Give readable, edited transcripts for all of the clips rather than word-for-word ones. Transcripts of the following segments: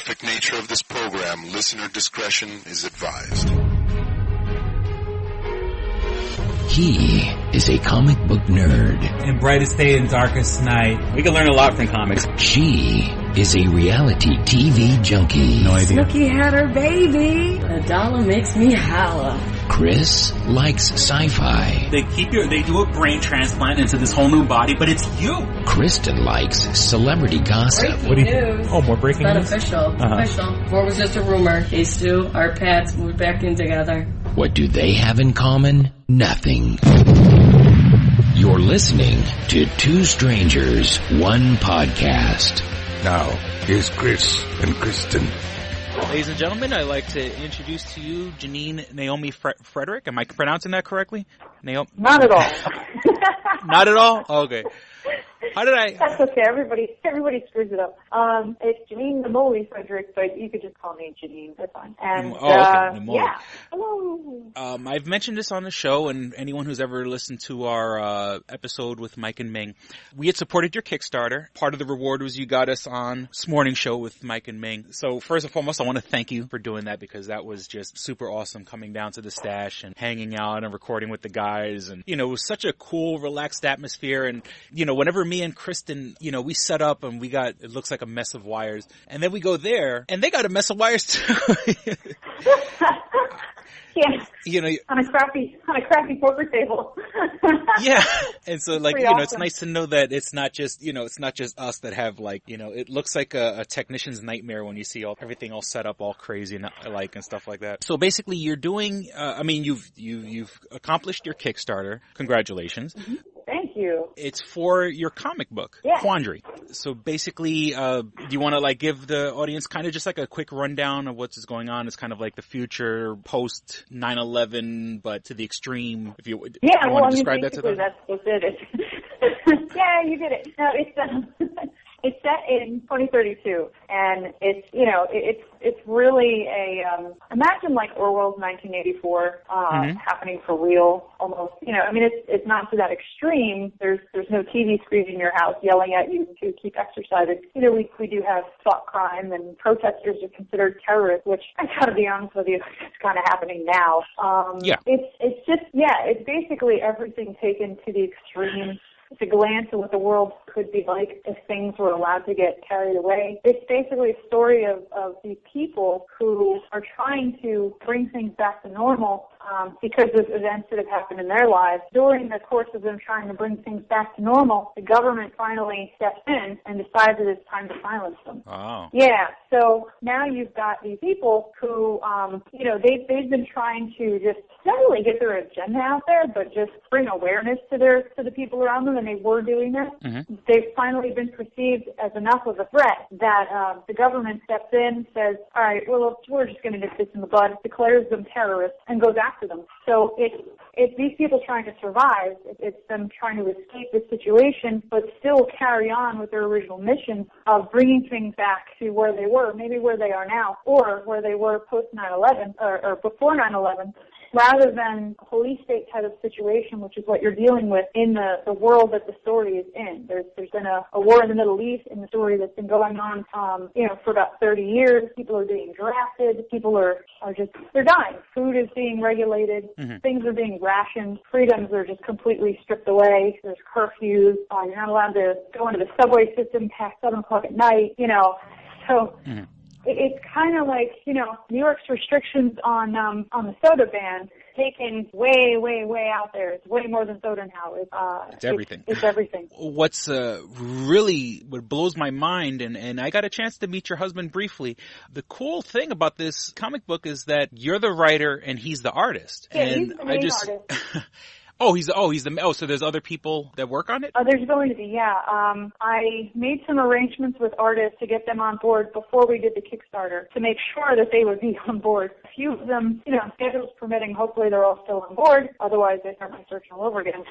graphic nature of this program, listener discretion is advised. He is a comic book nerd. In brightest day and darkest night. We can learn a lot from comics. She is a reality TV junkie. No idea. Snooki had her baby. A dollar makes me holla. Chris likes sci-fi. They do a brain transplant into this whole new body, but it's you. Kristen likes celebrity gossip. Breaking news. Oh, more breaking news? It's not official. Official. Before it was just a rumor. Hey, Stu, our pets moved back in together. What do they have in common? Nothing. You're listening to Two Strangers, One Podcast. Now, here's Chris and Kristen. Ladies and gentlemen, I'd like to introduce to you Janine Naimoli Frederick. Am I pronouncing that correctly? Not at all. Not at all? Okay. How did I... That's okay. Everybody screws it up. It's Janine Naimoli Frederick, but you could just call me Janine. That's fine. And, okay. yeah. Hello. I've mentioned this on the show, and anyone who's ever listened to our episode with Mike and Ming, we had supported your Kickstarter. Part of the reward was you got us on this morning show with Mike and Ming. So first and foremost, I want to thank you for doing that, because that was just super awesome, coming down to the stash and hanging out and recording with the guys. And, it was such a cool, relaxed atmosphere. And, whenever me and Kristen, we set up and it looks like a mess of wires. And then we go there and they got a mess of wires too. Yeah. On a crappy poker table. Yeah. And so awesome. It's nice to know that it's not just, it's not just us that have it looks like a technician's nightmare when you see everything all set up all crazy and and stuff like that. So basically you're doing, you've accomplished your Kickstarter. Congratulations. Mm-hmm. Thank you. It's for your comic book, yeah. Quandary. So basically, do you want to give the audience kind of just a quick rundown of what's going on? It's kind of like the future post 9/11, but to the extreme. If you want to describe that to them. That's it. Yeah, you did it. No, it's set in 2032, and it's really imagine like Orwell's 1984 happening for real, almost. It's not to that extreme. There's no TV screen in your house yelling at you to keep exercising. We do have thought crime, and protesters are considered terrorists, which I gotta be honest with you, it's kind of happening now. It's basically everything taken to the extreme. It's a glance at what the world could be like if things were allowed to get carried away. It's basically a story of these people who are trying to bring things back to normal because of events that have happened in their lives. During the course of them trying to bring things back to normal, the government finally steps in and decides that it's time to silence them. Oh. Yeah, so now you've got these people who, they've been trying to just not really get their agenda out there, but just bring awareness to the people around them, and they were doing this. Mm-hmm. They've finally been perceived as enough of a threat that the government steps in, says, all right, well, we're just going to nip this in the bud, declares them terrorists, and goes after them. So it's these people trying to survive. It's them trying to escape the situation, but still carry on with their original mission of bringing things back to where they were, maybe where they are now, or where they were post 9/11 or before 9/11. Rather than a police state type of situation, which is what you're dealing with in the world that the story is in. There's been a war in the Middle East in the story that's been going on, for about 30 years. People are being drafted. People are they're dying. Food is being regulated. Mm-hmm. Things are being rationed. Freedoms are just completely stripped away. There's curfews. You're not allowed to go into the subway system past 7 o'clock at night, so. Mm-hmm. It's kind of like, New York's restrictions on the soda ban taken way, way, way out there. It's way more than soda now. It's everything. It's everything. What's really what blows my mind, and I got a chance to meet your husband briefly. The cool thing about this comic book is that you're the writer and he's the artist. Yeah, and he's the main artist. So there's other people that work on it? There's going to be, yeah. I made some arrangements with artists to get them on board before we did the Kickstarter to make sure that they would be on board. A few of them, schedules permitting, hopefully they're all still on board. Otherwise, they start my search all over again.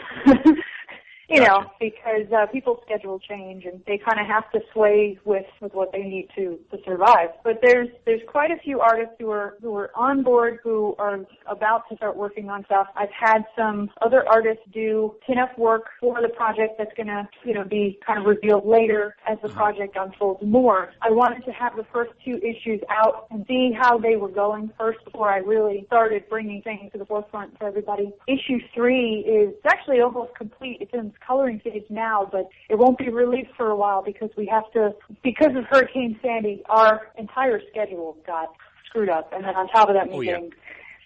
you know, because people's schedules change and they kind of have to sway with what they need to survive. But there's quite a few artists who are on board, who are about to start working on stuff. I've had some other artists do pin-up work for the project that's going to, you know, be kind of revealed later as the project unfolds more. I wanted to have the first 2 issues out and see how they were going first before I really started bringing things to the forefront for everybody. Issue 3 is actually almost complete. It's in its coloring stage now, but it won't be released for a while because because of Hurricane Sandy, our entire schedule got screwed up. And then on top of that, me getting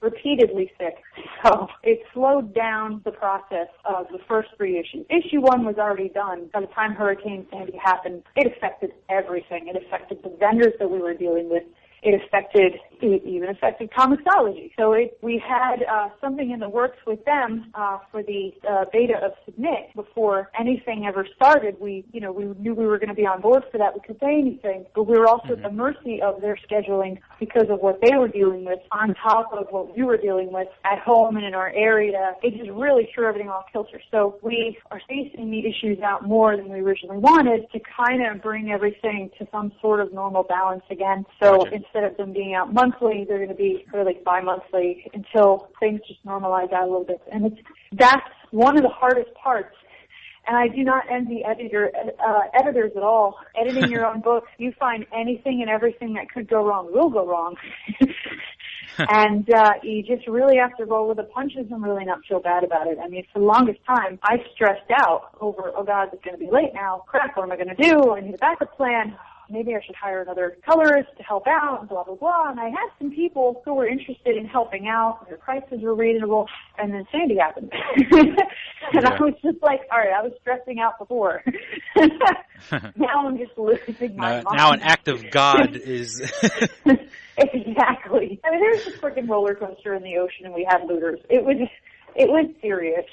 repeatedly sick. So it slowed down the process of the first 3 issues. Issue 1 was already done. By the time Hurricane Sandy happened, it affected everything. It affected the vendors that we were dealing with. It even affected Comixology. So we had something in the works with them for the beta of Submit before anything ever started. We knew we were going to be on board for that. We could say anything, but we were also at the mercy of their scheduling because of what they were dealing with on top of what we were dealing with at home and in our area. It just really threw everything off kilter. So we are spacing the issues out more than we originally wanted to kind of bring everything to some sort of normal balance again. So instead of them being out monthly, they're going to be really bi-monthly until things just normalize out a little bit. And that's one of the hardest parts. And I do not envy editors at all. Editing your own books, you find anything and everything that could go wrong will go wrong. And you just really have to roll with the punches and really not feel bad about it. I mean, for the longest time, I stressed out over, oh, God, it's going to be late now. Crap, what am I going to do? I need a backup plan. Maybe I should hire another colorist to help out, and blah, blah, blah. And I had some people who were interested in helping out. Their prices were reasonable. And then Sandy happened. And I was just like, all right, I was stressing out before. Now I'm just losing my mind. Now an act of God is... Exactly. I mean, there's a freaking roller coaster in the ocean, and we had looters. It was serious.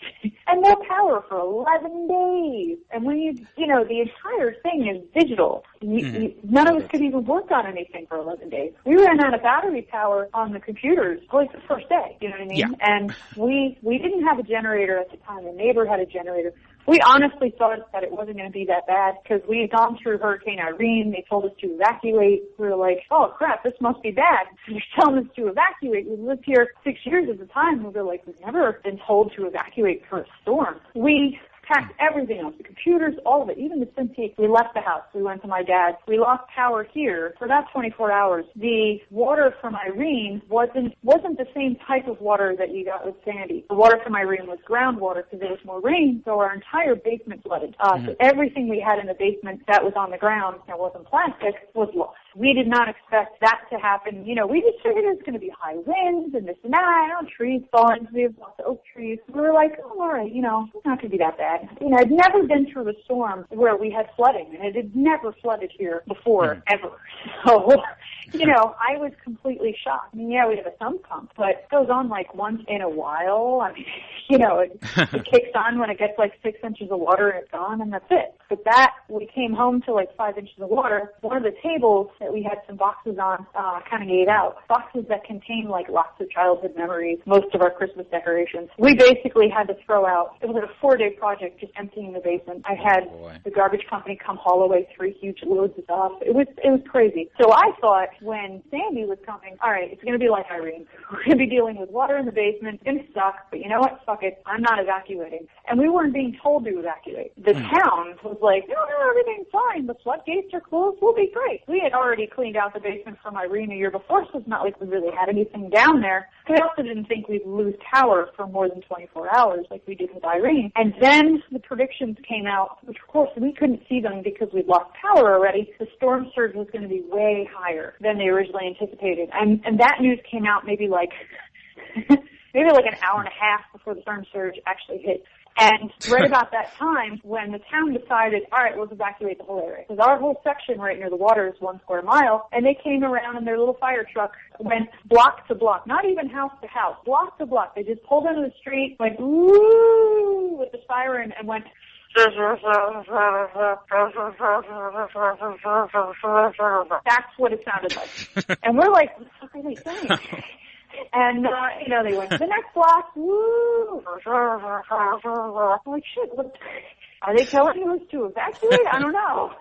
And no power for 11 days. And when the entire thing is digital. None of us could even work on anything for 11 days. We ran out of battery power on the computers like the first day, you know what I mean? Yeah. And we didn't have a generator at the time. The neighbor had a generator. We honestly thought that it wasn't going to be that bad because we had gone through Hurricane Irene. They told us to evacuate. We were like, oh, crap, this must be bad. They're telling us to evacuate. We lived here 6 years at the time. We were like, we've never been told to evacuate for a storm. We packed everything else, the computers, all of it, even the Cintiq. We left the house. We went to my dad's. We lost power here for about 24 hours. The water from Irene wasn't the same type of water that you got with Sandy. The water from Irene was groundwater because there was more rain, so our entire basement flooded. So everything we had in the basement that was on the ground that wasn't plastic was lost. We did not expect that to happen. You know, we just figured it was going to be high winds and this and that, trees falling. We have lots of oak trees. We were like, oh, all right, it's not going to be that bad. I'd never been through a storm where we had flooding, and it had never flooded here before, ever. So, I was completely shocked. I mean, yeah, we have a sump pump, but it goes on like once in a while. I mean, it kicks on when it gets like 6 inches of water and it's gone, and that's it. But we came home to like 5 inches of water. One of the tables that we had some boxes on kind of gave out. Boxes that contain like lots of childhood memories, most of our Christmas decorations. We basically had to throw out. It was like a 4-day project just emptying the basement. I had the garbage company come haul away 3 huge loads of stuff. It was crazy. So I thought when Sandy was coming, all right, it's going to be like Irene. We're going to be dealing with water in the basement. It's going to suck, but you know what? Fuck it. I'm not evacuating. And we weren't being told to evacuate. The town was like, no, everything's fine. The floodgates are closed. We'll be great. We had already cleaned out the basement from Irene a year before, so it's not like we really had anything down there. We also didn't think we'd lose power for more than 24 hours like we did with Irene. And then the predictions came out, which of course we couldn't see them because we'd lost power already. The storm surge was going to be way higher than they originally anticipated. And that news came out maybe like an hour and a half before the storm surge actually hit. And right about that time, when the town decided, all right, let's evacuate the whole area. Because our whole section right near the water is 1 square mile, and they came around in their little fire truck, went block to block, not even house to house, block to block. They just pulled into the street, went, woo, with the siren, and went, that's what it sounded like. And we're like, what the fuck are they saying? And, they went to the next block, woo, I'm like, shit, Are they telling us to evacuate? I don't know.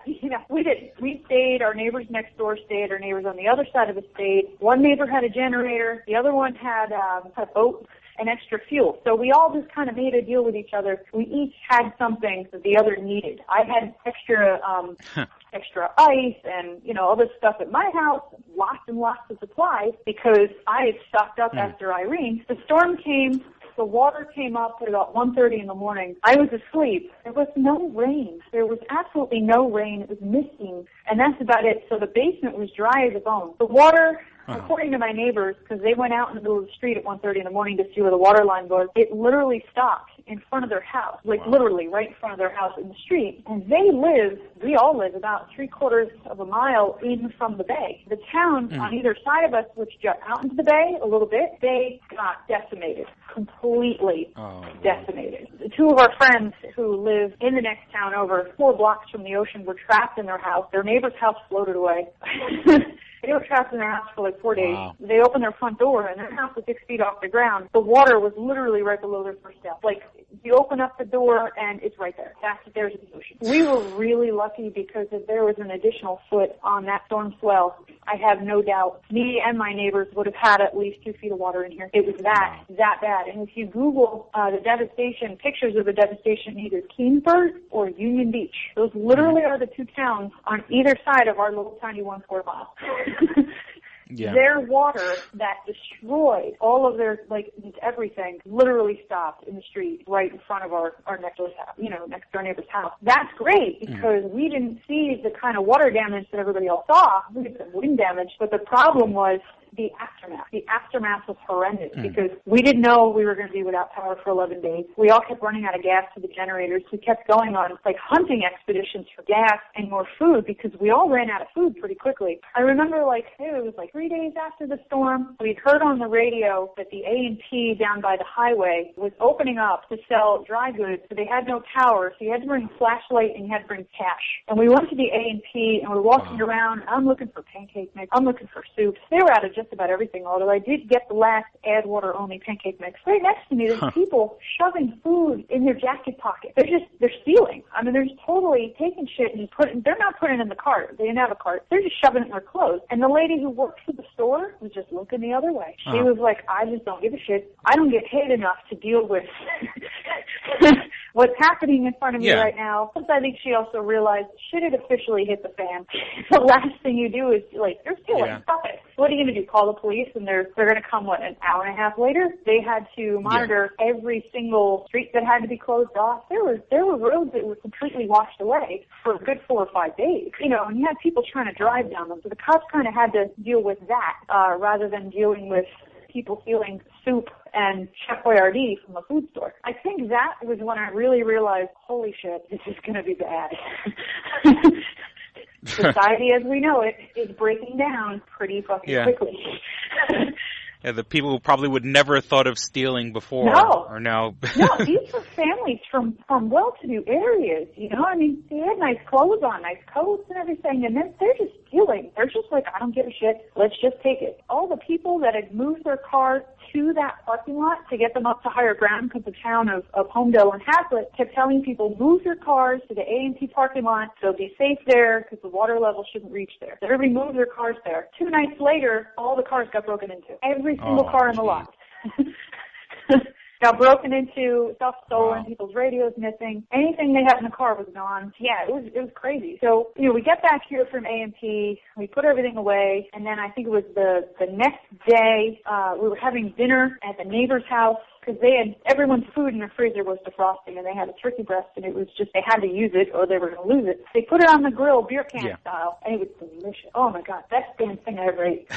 We didn't. We stayed. Our neighbors next door stayed. Our neighbors on the other side of the stayed. One neighbor had a generator. The other one had a boat and extra fuel. So we all just kind of made a deal with each other. We each had something that the other needed. I had extra ice and, all this stuff at my house, lots and lots of supplies because I had stocked up after Irene. The storm came. The water came up at about 1:30 in the morning. I was asleep. There was no rain. There was absolutely no rain. It was misting, and that's about it. So the basement was dry as a bone. The water, according to my neighbors, because they went out in the middle of the street at 1:30 in the morning to see where the water line was, it literally stopped in front of their house, literally right in front of their house in the street. And we all live about 3/4 of a mile in from the bay. The town on either side of us, which jut out into the bay a little bit, they got decimated, completely decimated. Two of our friends who live in the next town over 4 blocks from the ocean were trapped in their house. Their neighbor's house floated away. They were trapped in their house for 4 days. Wow. They opened their front door, and their house was 6 feet off the ground. The water was literally right below their first step. You open up the door, and it's right there. There's the ocean. We were really lucky because if there was an additional foot on that storm swell, I have no doubt me and my neighbors would have had at least 2 feet of water in here. It was that bad. And if you Google the devastation, pictures of the devastation, either Kingsburg or Union Beach, those literally are the two towns on either side of our little tiny 1 square mile. Yeah. Their water that destroyed all of their, everything, literally stopped in the street right in front of our next door house, next door neighbor's house. That's great because we didn't see the kind of water damage that everybody else saw. We had some wind damage, but the problem was the aftermath. The aftermath was horrendous because we didn't know we were going to be without power for 11 days. We all kept running out of gas to the generators. We kept going on hunting expeditions for gas and more food because we all ran out of food pretty quickly. I remember it was 3 days after the storm, we'd heard on the radio that the A&P down by the highway was opening up to sell dry goods, so they had no power, so you had to bring a flashlight and you had to bring cash. And we went to the A&P and we're walking around. I'm looking for pancake mix. I'm looking for soups. They were out of just about everything, although I did get the last add water only pancake mix. Right next to me, there's people shoving food in their jacket pocket. They're stealing. I mean, they're just totally taking shit and they're not putting it in the cart. They didn't have a cart. They're just shoving it in their clothes. And the lady who works at the store was just looking the other way. She was like, I just don't give a shit. I don't get paid enough to deal with what's happening in front of me right now. Plus, I think she also realized shit had officially hit the fan. The last thing you do is they're stealing. Stop it. What are you going to do? Call the police and they're going to come, an hour and a half later? They had to monitor every single street that had to be closed off. There were roads that were completely washed away for a good 4 or 5 days. And you had people trying to drive down them. So the cops kind of had to deal with that rather than dealing with people stealing soup and Chef Boyardee from a food store. I think that was when I really realized, holy shit, this is going to be bad. Society as we know it is breaking down pretty fucking quickly. Yeah, the people who probably would never have thought of stealing before are now... No, these were families from well-to-do areas, I mean, they had nice clothes on, nice coats and everything, and then they're just stealing. They're just like, I don't give a shit, let's just take it. All the people that had moved their cars to that parking lot to get them up to higher ground because the town of Homedale and Hazlitt kept telling people, move your cars to the A&P parking lot, they'll be safe there because the water level shouldn't reach there. So everybody moved their cars there. 2 nights later, all the cars got broken into. Every single car in the lot. Got broken into, stuff stolen, people's radios missing. Anything they had in the car was gone. Yeah, it was crazy. So, we get back here from A&P, we put everything away, and then I think it was the next day, we were having dinner at the neighbor's house because everyone's food in the freezer was defrosting, and they had a turkey breast, and it was just, they had to use it or they were going to lose it. They put it on the grill, beer can style, and it was delicious. Oh my God, best damn thing I ever ate.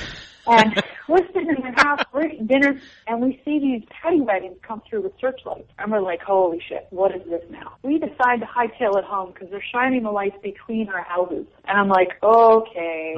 And we're sitting in the house, we're eating dinner, and we see these paddy wagons come through with searchlights. And we're like, holy shit, what is this now? We decide to hightail it home because they're shining the lights between our houses. And I'm like, okay.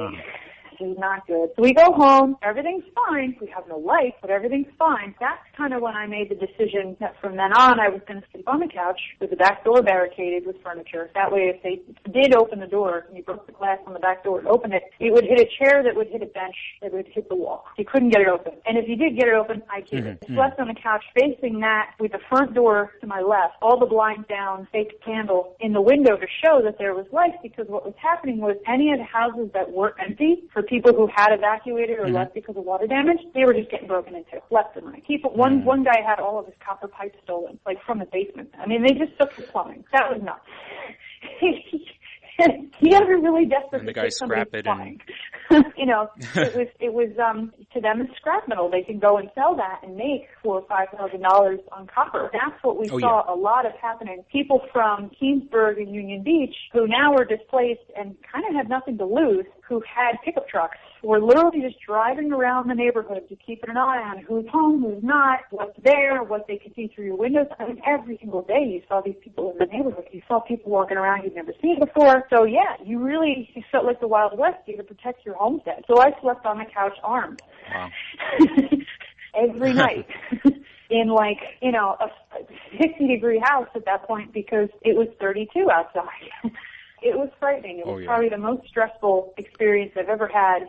is not good. So we go home, everything's fine. We have no light, but everything's fine. That's kind of when I made the decision that from then on I was going to sleep on the couch with the back door barricaded with furniture. That way if they did open the door and you broke the glass on the back door and open it, it would hit a chair that would hit a bench that would hit the wall. You couldn't get it open. And if you did get it open, I'd get it. I slept on the couch facing that with the front door to my left, all the blinds down, fake candle in the window to show that there was light, because what was happening was any of the houses that were empty for people who had evacuated or left because of water damage, they were just getting broken into left and right. People, one guy had all of his copper pipes stolen, like from the basement. I mean, they just took the plumbing. That was nuts. He got really desperate and the to guy take scrap it plumbing. You know, it was to them it's scrap metal. They can go and sell that and make $4,000 or $5,000 on copper. That's what we saw a lot of happening. People from Keensburg and Union Beach who now are displaced and kind of had nothing to lose, who had pickup trucks, were literally just driving around the neighborhood to keep an eye on who's home, who's not, what's there, what they could see through your windows. I mean, every single day you saw these people in the neighborhood. You saw people walking around you'd never seen before. So yeah, you felt like the Wild West. You had to protect your homestead. So I slept on the couch armed. Wow. Every night. In like, you know, a 60-degree house at that point because it was 32 outside. It was frightening. It was probably the most stressful experience I've ever had.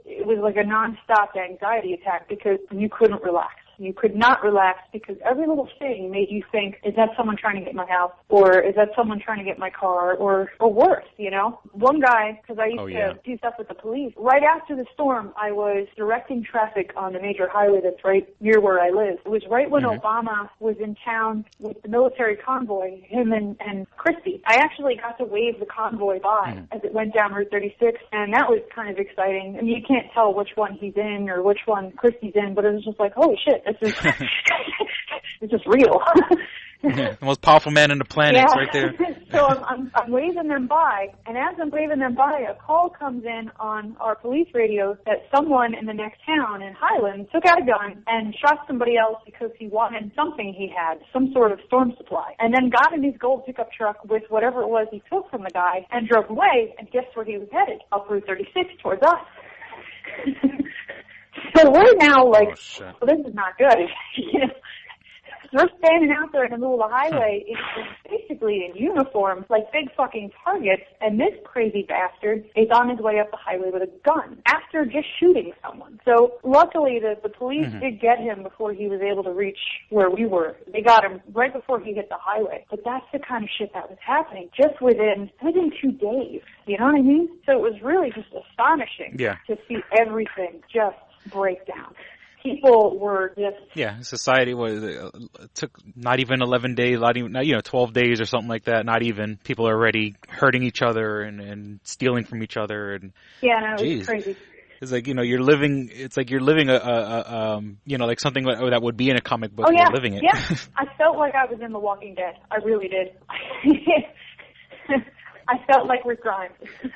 It was like a nonstop anxiety attack because you couldn't relax. You could not relax because every little thing made you think, is that someone trying to get my house? Or is that someone trying to get my car? Or worse, you know? One guy, because I used to do stuff with the police, right after the storm, I was directing traffic on the major highway that's right near where I live. It was right when Obama was in town with the military convoy, him and Christie. I actually got to wave the convoy by as it went down Route 36, and that was kind of exciting. I mean, you can't tell which one he's in or which one Christie's in, but it was just like, holy shit. This is real. The most powerful man on the planet right there. So I'm waving them by, and as I'm waving them by, a call comes in on our police radio that someone in the next town in Highland took out a gun and shot somebody else because he wanted something he had, some sort of storm supply, and then got in his gold pickup truck with whatever it was he took from the guy and drove away, and guess where he was headed? Up Route 36 towards us. So we're now like, well, this is not good. You know, we're standing out there in the middle of the highway basically in uniform, like big fucking targets, and this crazy bastard is on his way up the highway with a gun after just shooting someone. So luckily the police did get him before he was able to reach where we were. They got him right before he hit the highway. But that's the kind of shit that was happening just within 2 days. You know what I mean? So it was really just astonishing to see everything just break down. People were just... society took not even 11 days, 12 days or something like that, not even. People are already hurting each other and stealing from each other. And it was crazy. It's like, you're living like something that would be in a comic book. You're living it. Yeah, I felt like I was in The Walking Dead. I really did. I felt like Rick Grimes.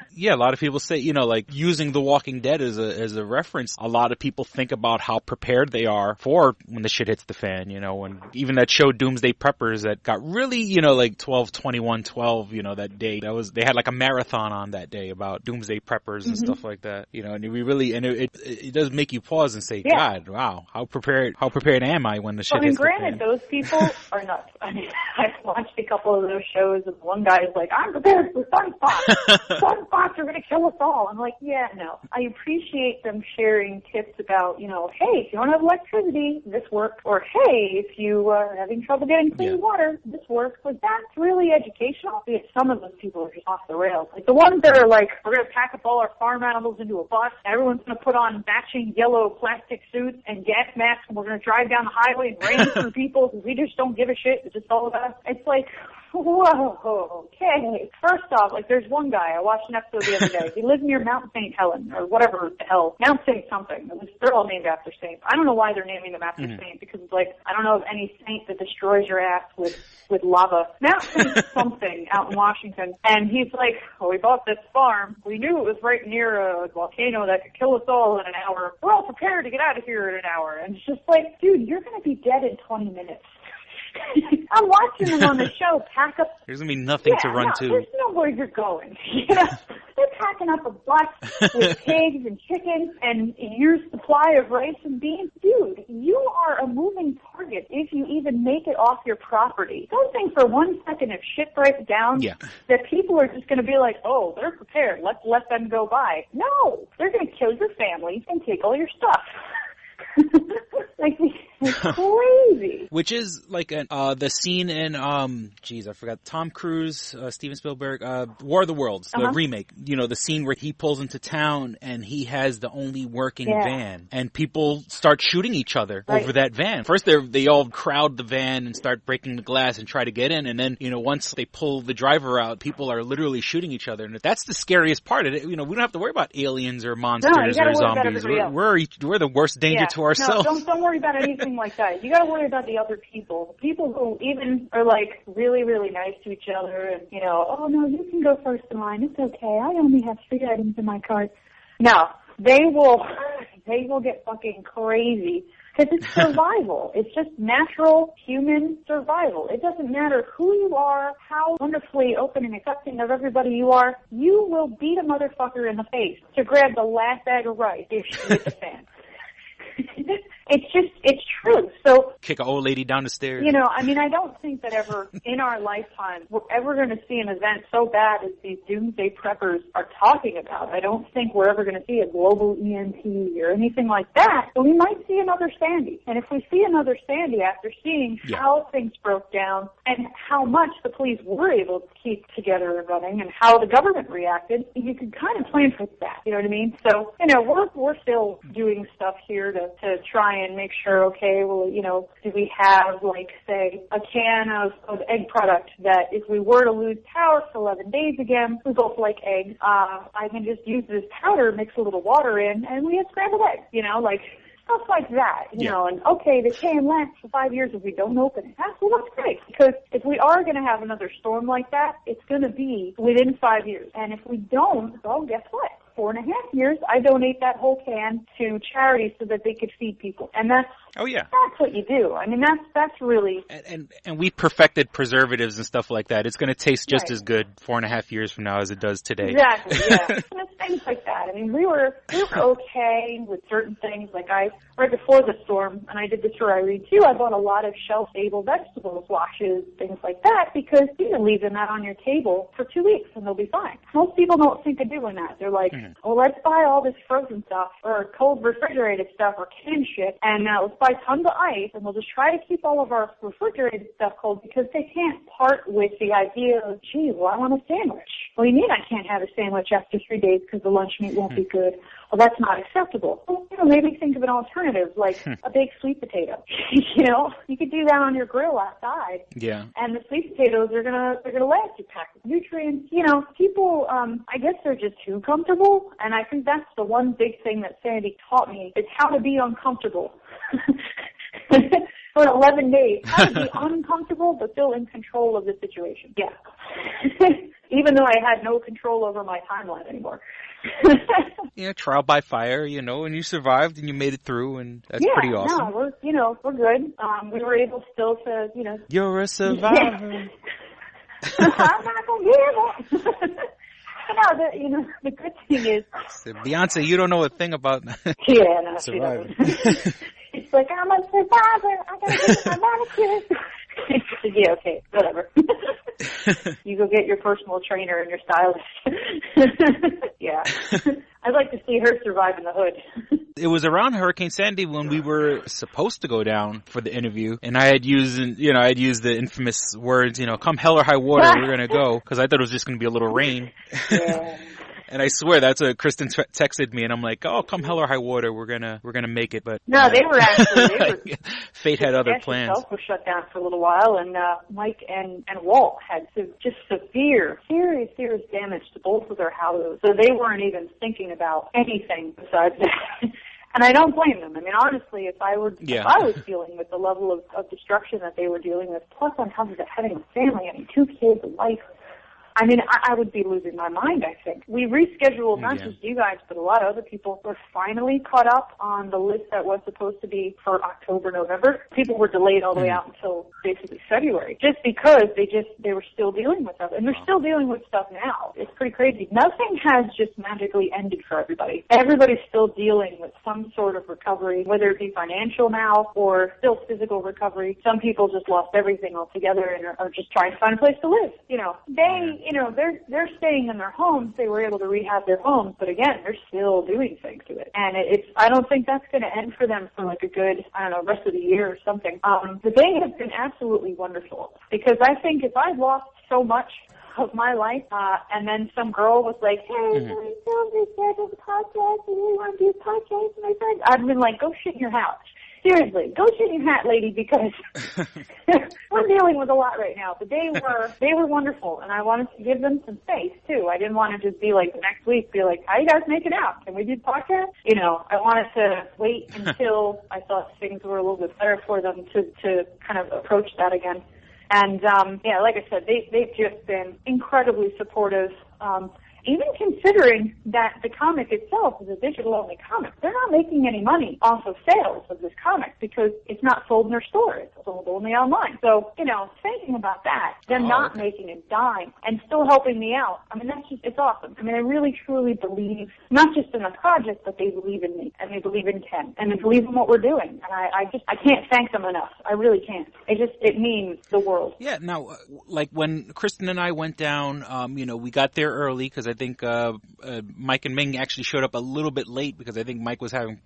Yeah, a lot of people say, like using The Walking Dead as a reference. A lot of people think about how prepared they are for when the shit hits the fan, and even that show Doomsday Preppers that got really, like 12/21/12, that day. They had like a marathon on that day about Doomsday Preppers and stuff like that, and we really, and it does make you pause and say, God, wow, how prepared am I when the shit hits the fan? Granted, those people are nuts. I mean, I've watched a couple of those shows and one guy is like, I'm prepared for sunspots. Sunspots are going to kill us all. I'm like, no. I appreciate them sharing tips about, hey, if you don't have electricity, this works. Or, hey, if you are having trouble getting clean water, this works. But that's really educational. Some of those people are just off the rails. Like the ones that are like, we're going to pack up all our farm animals into a bus. Everyone's going to put on matching yellow plastic suits and gas masks, and we're going to drive down the highway and rain through people because we just don't give a shit. It's just all about us. It's like, whoa, okay. First off, like there's one guy, I watched an episode the other day. He lives near Mount St. Helen, or whatever the hell. Mount St. something. They're all named after saints. I don't know why they're naming them after saints, because it's like, I don't know of any saint that destroys your ass with lava. Mount St. something out in Washington. And he's like, we bought this farm. We knew it was right near a volcano that could kill us all in an hour. We're all prepared to get out of here in an hour. And it's just like, dude, you're going to be dead in 20 minutes. I'm watching them on the show pack up. There's going to be nothing to run to. There's nowhere you're going. You know, they're packing up a bus with pigs and chickens and a year's supply of rice and beans. Dude, you are a moving target if you even make it off your property. Don't think for 1 second if shit breaks down that people are just going to be like, oh, they're prepared. Let's let them go by. No, they're going to kill your family and take all your stuff. Like, it's crazy. Which is like the scene in I forgot, Tom Cruise, Steven Spielberg, War of the Worlds, the remake. You know, the scene where he pulls into town and he has the only working van, and people start shooting each other over that van. First, they all crowd the van and start breaking the glass and try to get in, and then, you know, once they pull the driver out, people are literally shooting each other, and that's the scariest part. You know, we don't have to worry about aliens or monsters or zombies. We're the worst danger to ourselves. No, don't worry about anything like that. You got to worry about the other people. People who even are like really, really nice to each other, and, you know, oh no, you can go first in line. It's okay. I only have 3 items in my cart. No, they will get fucking crazy. Because it's survival. It's just natural human survival. It doesn't matter who you are, how wonderfully open and accepting of everybody you are. You will beat a motherfucker in the face to grab the last bag of rice if you hit the fan. It's true. So kick an old lady down the stairs. You know, I mean, I don't think that ever in our lifetime we're ever going to see an event so bad as these doomsday preppers are talking about. I don't think we're ever going to see a global EMP or anything like that. But we might see another Sandy. And if we see another Sandy after seeing how things broke down and how much the police were able to keep together and running and how the government reacted, you can kind of plan for that. You know what I mean? So, you know, we're still doing stuff here to try and make sure, okay, well, you know, do we have, like, say, a can of egg product that if we were to lose power for 11 days again, we both like eggs, I can just use this powder, mix a little water in, and we have scrambled eggs, you know, like stuff like that, you know, and okay, the can lasts for 5 years if we don't open it. That's great, because if we are going to have another storm like that, it's going to be within 5 years. And if we don't, well, guess what? 4.5 years, I donate that whole can to charities so that they could feed people. And that's what you do. I mean, that's really... And we perfected preservatives and stuff like that. It's going to taste just as good 4.5 years from now as it does today. Exactly, yeah. And it's things like that. I mean, we were okay with certain things. Like right before the storm, and I did this for Irene too, I bought a lot of shelf-stable vegetables, washes, things like that, because you can leave them out on your table for 2 weeks and they'll be fine. Most people don't think of doing that. They're like, well, let's buy all this frozen stuff or cold refrigerated stuff or canned shit, and let's buy tons of ice, and we'll just try to keep all of our refrigerated stuff cold because they can't part with the idea of, gee, well, I want a sandwich. Well, you mean I can't have a sandwich after 3 days because the lunch meat won't be good? Well, that's not acceptable. Well, you know, maybe think of an alternative, like a baked sweet potato. You know, you could do that on your grill outside. Yeah. And the sweet potatoes are gonna last. You pack with nutrients. You know, people, I guess they're just too comfortable, and I think that's the one big thing that Sandy taught me is how to be uncomfortable. For 11 days, how to be uncomfortable but still in control of the situation. Yeah. Even though I had no control over my timeline anymore. Yeah, trial by fire, you know, and you survived and you made it through, and that's pretty awesome. No, we're good. We were able still to, you know. You're a survivor. I'm not going to give up. The good thing is... Beyonce, you don't know a thing about surviving. It's like, I'm a survivor. I got to get my manicure. Yeah, okay, whatever. You go get your personal trainer and your stylist. Yeah. I'd like to see her survive in the hood. It was around Hurricane Sandy when we were supposed to go down for the interview, and I had used the infamous words, come hell or high water, we're going to go, because I thought it was just going to be a little rain. Yeah. And I swear that's what Kristen texted me, and I'm like, "Oh, come hell or high water, we're gonna make it." But no, they were fate had other plans. Itself was shut down for a little while, and Mike and Walt had just serious damage to both of their houses, so they weren't even thinking about anything besides that. And I don't blame them. I mean, honestly, if I was dealing with the level of destruction that they were dealing with, plus on top of it having a family, 2 kids, a wife. I mean, I would be losing my mind, I think. We rescheduled not just you guys, but a lot of other people were finally caught up on the list that was supposed to be for October, November. People were delayed all the way out until basically February, just because they were still dealing with stuff. And they're still dealing with stuff now. It's pretty crazy. Nothing has just magically ended for everybody. Everybody's still dealing with some sort of recovery, whether it be financial now or still physical recovery. Some people just lost everything altogether and are just trying to find a place to live. They're staying in their homes. They were able to rehab their homes, but again, they're still doing things to it. And I don't think that's going to end for them for like a good, rest of the year or something. The day has been absolutely wonderful, because I think if I lost so much of my life, and then some girl was like, hey, can we film this podcast? Do you want to do a podcast with my friend? I've been like, go shit in your house. Seriously, go shit in your hat, lady, because we're dealing with a lot right now. But they were wonderful, and I wanted to give them some space, too. I didn't want to just be like, the next week, be like, how you guys making out? Can we do podcast? I wanted to wait until I thought things were a little bit better for them to kind of approach that again. And, like I said, they've just been incredibly supportive. Even considering that the comic itself is a digital-only comic, they're not making any money off of sales of this comic because it's not sold in their store. It's sold only online. So, thinking about that, them not making a dime and still helping me out, it's awesome. I really, truly believe, not just in the project, but they believe in me, and they believe in Ken, and they believe in what we're doing. And I can't thank them enough. I really can't. It means the world. Yeah, now, like when Kristen and I went down, we got there early because I think Mike and Ming actually showed up a little bit late because I think Mike was having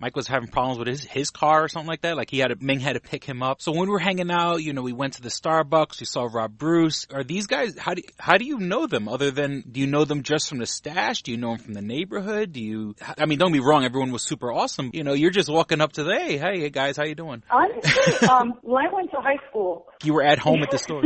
problems with his car or something like that. Like Ming had to pick him up. So when we were hanging out, we went to the Starbucks. We saw Rob Bruce. Are these guys? How do you know them? Other than, do you know them just from the stash? Do you know them from the neighborhood? Don't be wrong. Everyone was super awesome. You're just walking up to hey guys, how you doing? Honestly, when I went to high school, you were at home at the store.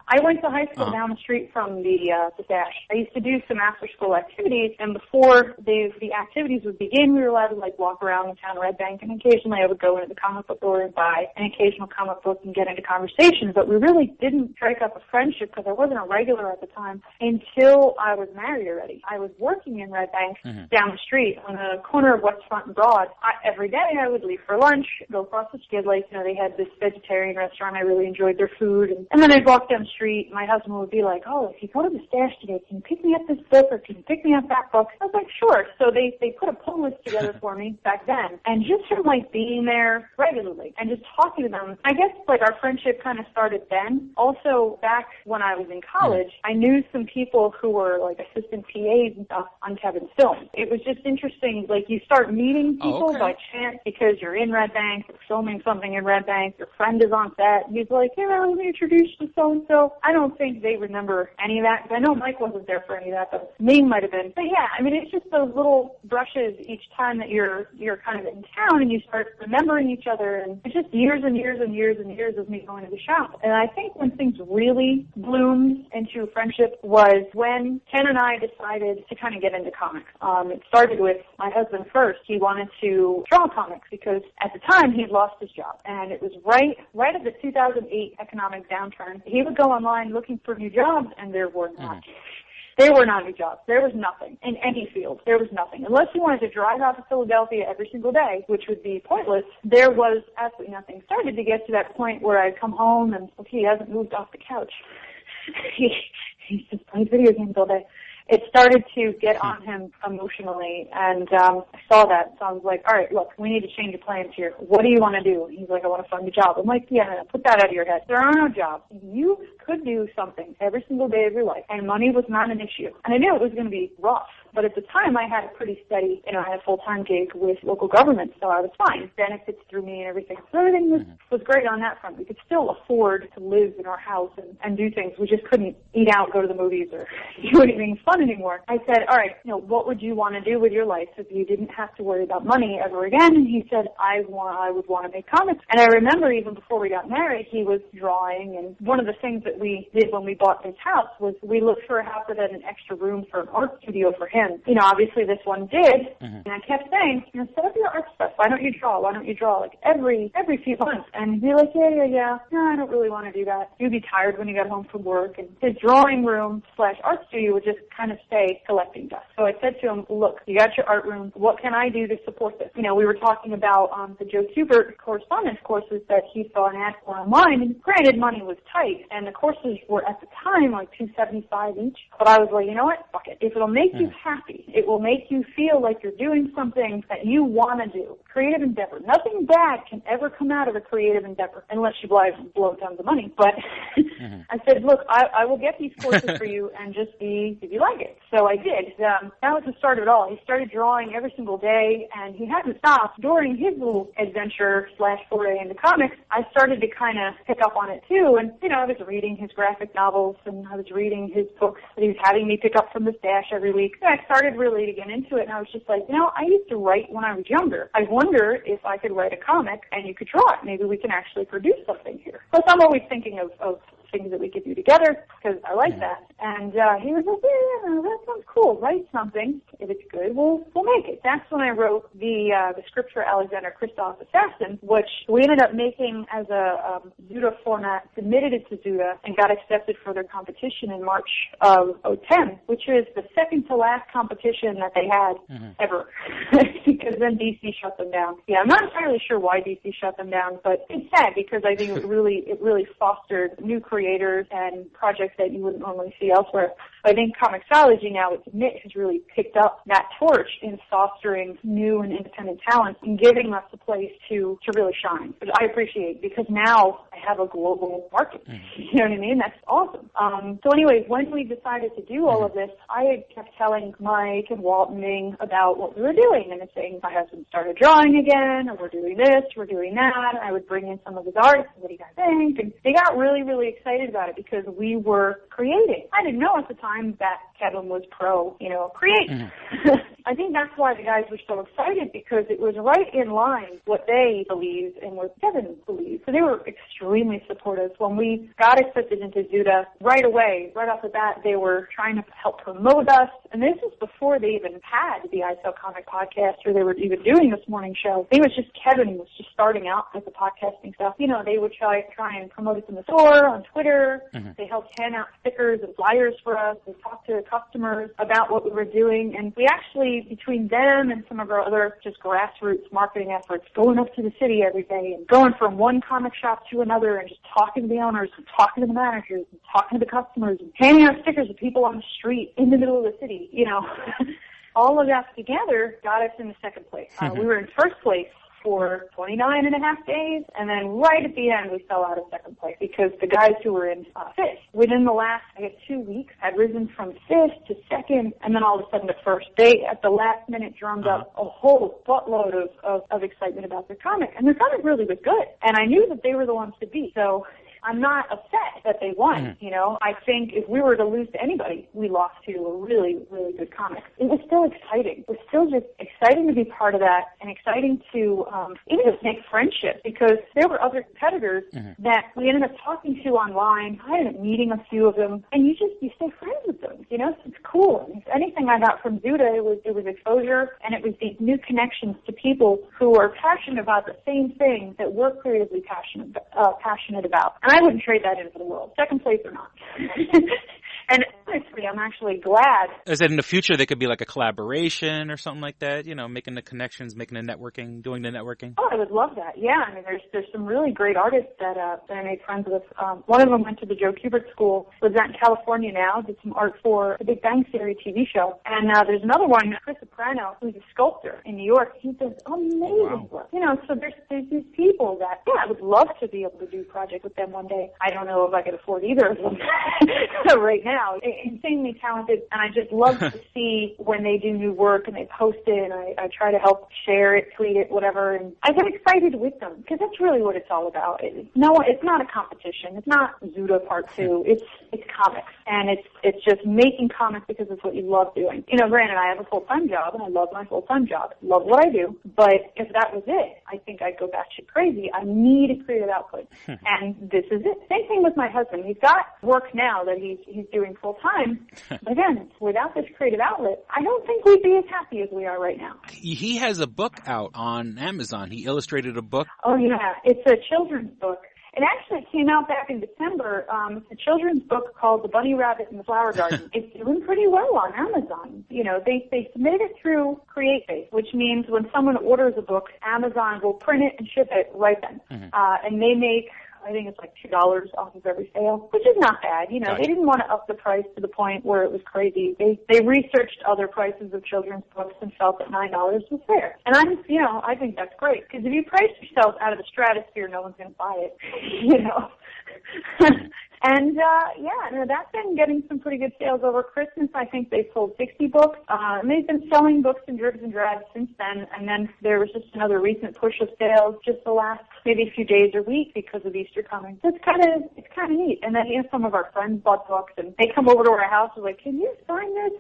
I went to high school down the street from the stash. I used to do some after-school activities, and before the activities would begin, we were allowed to walk around the town of Red Bank, and occasionally I would go into the comic book store and buy an occasional comic book and get into conversation. But we really didn't strike up a friendship because I wasn't a regular at the time until I was married already. I was working in Red Bank down the street on the corner of West Front and Broad. Every day I would leave for lunch, go across the Skid Lake. They had this vegetarian restaurant. I really enjoyed their food, and then I'd walk down the street. My husband would be like, if you go to the stash today, can you pick me up this book or can you pick me up that book? I was like, sure. So they put a pull list together for me back then. And just from being there regularly and just talking to them, I guess our friendship kind of started then. Also, back when I was in college, I knew some people who were assistant PAs and stuff on Kevin's film. It was just interesting. You start meeting people by chance because you're in Red Bank, you're filming something in Red Bank, your friend is on set, and he's like, hey, let me introduce you to so-and-so. I don't think they remember any of that, because I know Mike wasn't there for any of that, but Ming might have been. But yeah, it's just those little brushes each time that you're kind of in town and you start remembering each other, and it's just years and years and years and years of me going to the shop. And I think when things really bloomed into a friendship was when Ken and I decided to kind of get into comics. It started with my husband first. He wanted to draw comics because at the time he had lost his job, and it was right at the 2008 economic downturn. He would go online looking for new jobs, and there were not. There were not new jobs. There was nothing in any field. There was nothing. Unless you wanted to drive out to Philadelphia every single day, which would be pointless, there was absolutely nothing. Started to get to that point where I'd come home and, he hasn't moved off the couch. He's just playing video games all day. It started to get on him emotionally, and I saw that, so I was like, all right, look, we need to change the plans here. What do you want to do? And he's like, I want to find a job. I'm like, yeah, put that out of your head. There are no jobs. You could do something every single day of your life, and money was not an issue. And I knew it was going to be rough, but at the time I had a pretty steady, I had a full-time gig with local government, so I was fine. Benefits through me and everything. So everything was great on that front. We could still afford to live in our house and do things. We just couldn't eat out, go to the movies, or do anything fun fun anymore. I said, all right, what would you want to do with your life if you didn't have to worry about money ever again? And he said, I would want to make comics. And I remember even before we got married, he was drawing. And one of the things that we did when we bought this house was we looked for a house that had an extra room for an art studio for him. Obviously this one did. And I kept saying, set up your art stuff. Why don't you draw? Why don't you draw? Like every few months. And he'd be like, yeah. No, I don't really want to do that. You'd be tired when you got home from work. And his drawing room / art studio would just kind of stay collecting dust. So I said to him, look, you got your art room. What can I do to support this? We were talking about the Joe Kubert correspondence courses that he saw an ad for online. And granted, money was tight. And the courses were at the time like $275 each. But I was like, you know what? Fuck it. If it'll make you happy, it will make you feel like you're doing something that you want to do. Creative endeavor. Nothing bad can ever come out of a creative endeavor unless you blow tons of money. But I said, look, I will get these courses for you and just see if you like it. So I did. That was the start of it all. He started drawing every single day, and he hadn't stopped. During his little adventure / foray into comics, I started to kind of pick up on it too. And, I was reading his graphic novels, and I was reading his books that he was having me pick up from the stash every week. And I started really to get into it, and I was just like, I used to write when I was younger. I wonder if I could write a comic and you could draw it. Maybe we can actually produce something here. Plus, I'm always thinking of things that we could do together because I like that. And he was like, yeah, that sounds cool. Write something. If it's good, we'll make it. That's when I wrote the script for Alexander Kristoff Assassin, which we ended up making as a Zuda format, submitted it to Zuda, and got accepted for their competition in March of 2010, which is the second to last competition that they had ever. Because then DC shut them down. Yeah, I'm not entirely sure why DC shut them down, but it's sad because I think it really fostered new creators and projects that you wouldn't normally see elsewhere. I think Comixology now, its Nick, has really picked up that torch in fostering new and independent talent and giving us a place to really shine, which I appreciate because now I have a global market. You know what I mean? That's awesome. So anyway, when we decided to do all of this, I had kept telling Mike and Walt and Ming about what we were doing and saying my husband started drawing again, or we're doing this, we're doing that. I would bring in some of his art, what do you guys think? And they got really, really excited about it because we were creating. I didn't know at the time that Kevin was pro, creating. I think that's why the guys were so excited because it was right in line what they believed and what Kevin believed. So they were extremely supportive. When we got accepted into Zuda, right away, right off the bat, they were trying to help promote us. And this was before they even had the I Sell Comic podcast or they were even doing this morning show. It was just Kevin was just starting out with the podcasting stuff. They would try and promote us in the store, on Twitter. They helped hand out stickers and flyers for us. They talked to customers about what we were doing. And we actually, between them and some of our other just grassroots marketing efforts, going up to the city every day and going from one comic shop to another and just talking to the owners and talking to the managers and talking to the customers and handing out stickers to people on the street in the middle of the city, all of that together got us in the second place. We were in first place for 29 and a half days, and then right at the end we fell out of second place because the guys who were in fifth, within the last, 2 weeks, had risen from fifth to second, and then all of a sudden to first. They, at the last minute, drummed up a whole buttload of excitement about their comic, and their comic really was good, and I knew that they were the ones to beat, so I'm not upset that they won, I think if we were to lose to anybody, we lost to a really, really good comic. It was still exciting. It was still just exciting to be part of that and exciting to even just make friendships because there were other competitors that we ended up talking to online. I ended up meeting a few of them, and you stay friends with them, So it's cool. And if anything I got from Zuda, it was exposure, and it was these new connections to people who are passionate about the same thing that we're creatively passionate about. And I wouldn't trade that in for the world, second place or not. And honestly, I'm actually glad. Is that in the future there could be like a collaboration or something like that? Making the connections, making the networking, doing the networking? Oh, I would love that. Yeah, I mean, there's some really great artists that I made friends with. One of them went to the Joe Kubert School, lives out in California now, did some art for the Big Bang Theory TV show. And there's another one, Chris Soprano, who's a sculptor in New York. He does amazing work. So there's these people that, I would love to be able to do a project with them one day. I don't know if I could afford either of them right now. now, insanely talented, and I just love to see when they do new work and they post it, and I try to help share it, tweet it, whatever, and I get excited with them, because that's really what it's all about. It's not a competition. It's not Zuda Part 2. It's comics, and it's just making comics because it's what you love doing. You know, granted, I have a full-time job, and I love my full-time job. Love what I do, but if that was it, I think I'd go batshit crazy. I need a creative output, and this is it. Same thing with my husband. He's got work now that he's doing full-time, but again, without this creative outlet, I don't think we'd be as happy as we are right now. He has a book out on Amazon. He illustrated a book. Oh, yeah. It's a children's book. It actually came out back in December. It's a children's book called The Bunny Rabbit in the Flower Garden. It's doing pretty well on Amazon. You know, they submitted it through CreateBase, which means when someone orders a book, Amazon will print it and ship it right then. And they make, I think it's like $2 off of every sale, which is not bad. You know, Gotcha. They didn't want to up the price to the point where it was crazy. They researched other prices of children's books and felt that $9 was fair. And I think that's great, because if you price yourself out of the stratosphere, no one's going to buy it, you know. And, that's been getting some pretty good sales over Christmas. I think they sold 60 books. And they've been selling books in dribs and drabs since then. And then there was just another recent push of sales just the last maybe a few days or week because of Easter coming. So it's kind of neat. And then, some of our friends bought books, and they come over to our house and like, can you sign this?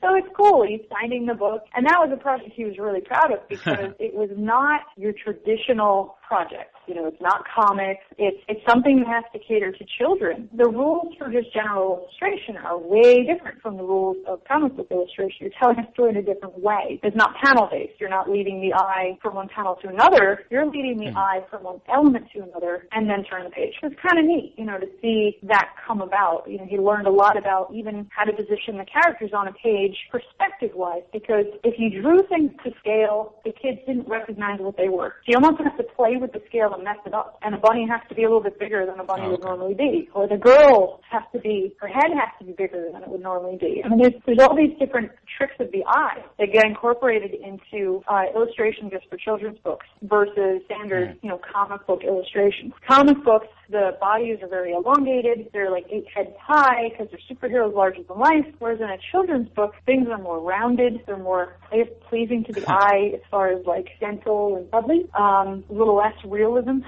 So it's cool. He's signing the book. And that was a project he was really proud of, because it was not your traditional project. You know, it's not comics. It's something that has to cater to children. The rules for just general illustration are way different from the rules of comic book illustration. You're telling a story in a different way. It's not panel-based. You're not leading the eye from one panel to another. You're leading the eye from one element to another and then turn the page. It's kind of neat, to see that come about. He learned a lot about even how to position the characters on a page perspective-wise, because if you drew things to scale, the kids didn't recognize what they were. So you almost have to play with the scale and mess it up. And a bunny has to be a little bit bigger than a bunny would normally be. Or the girl her head has to be bigger than it would normally be. I mean, there's all these different tricks of the eye that get incorporated into illustration just for children's books versus standard, comic book illustrations. Comic books, the bodies are very elongated. They're like 8 heads high because they're superheroes larger than life. Whereas in a children's book, things are more rounded. They're more, pleasing to the eye as far as like gentle and cuddly. A little less realism.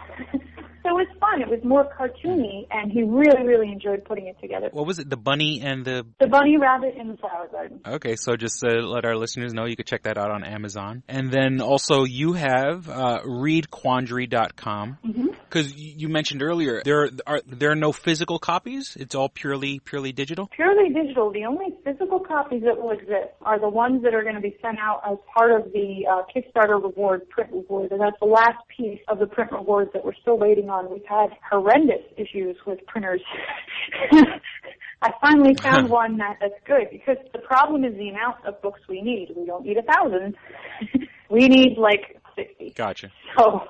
So it's fun. It was more cartoony, and he really, really enjoyed putting it together. What was it? The bunny and the... The Bunny Rabbit in the Flower Garden. Okay, so just to let our listeners know, you could check that out on Amazon. And then also you have readquandary.com. Because you mentioned earlier, there are no physical copies? It's all purely digital? Purely digital. The only physical copies that will exist are the ones that are going to be sent out as part of the Kickstarter reward, print reward. And that's the last piece of the print rewards that we're still waiting on. We've had horrendous issues with printers. I finally found one that's good, because the problem is the amount of books we need. We don't need 1,000. We need like 60. Gotcha. So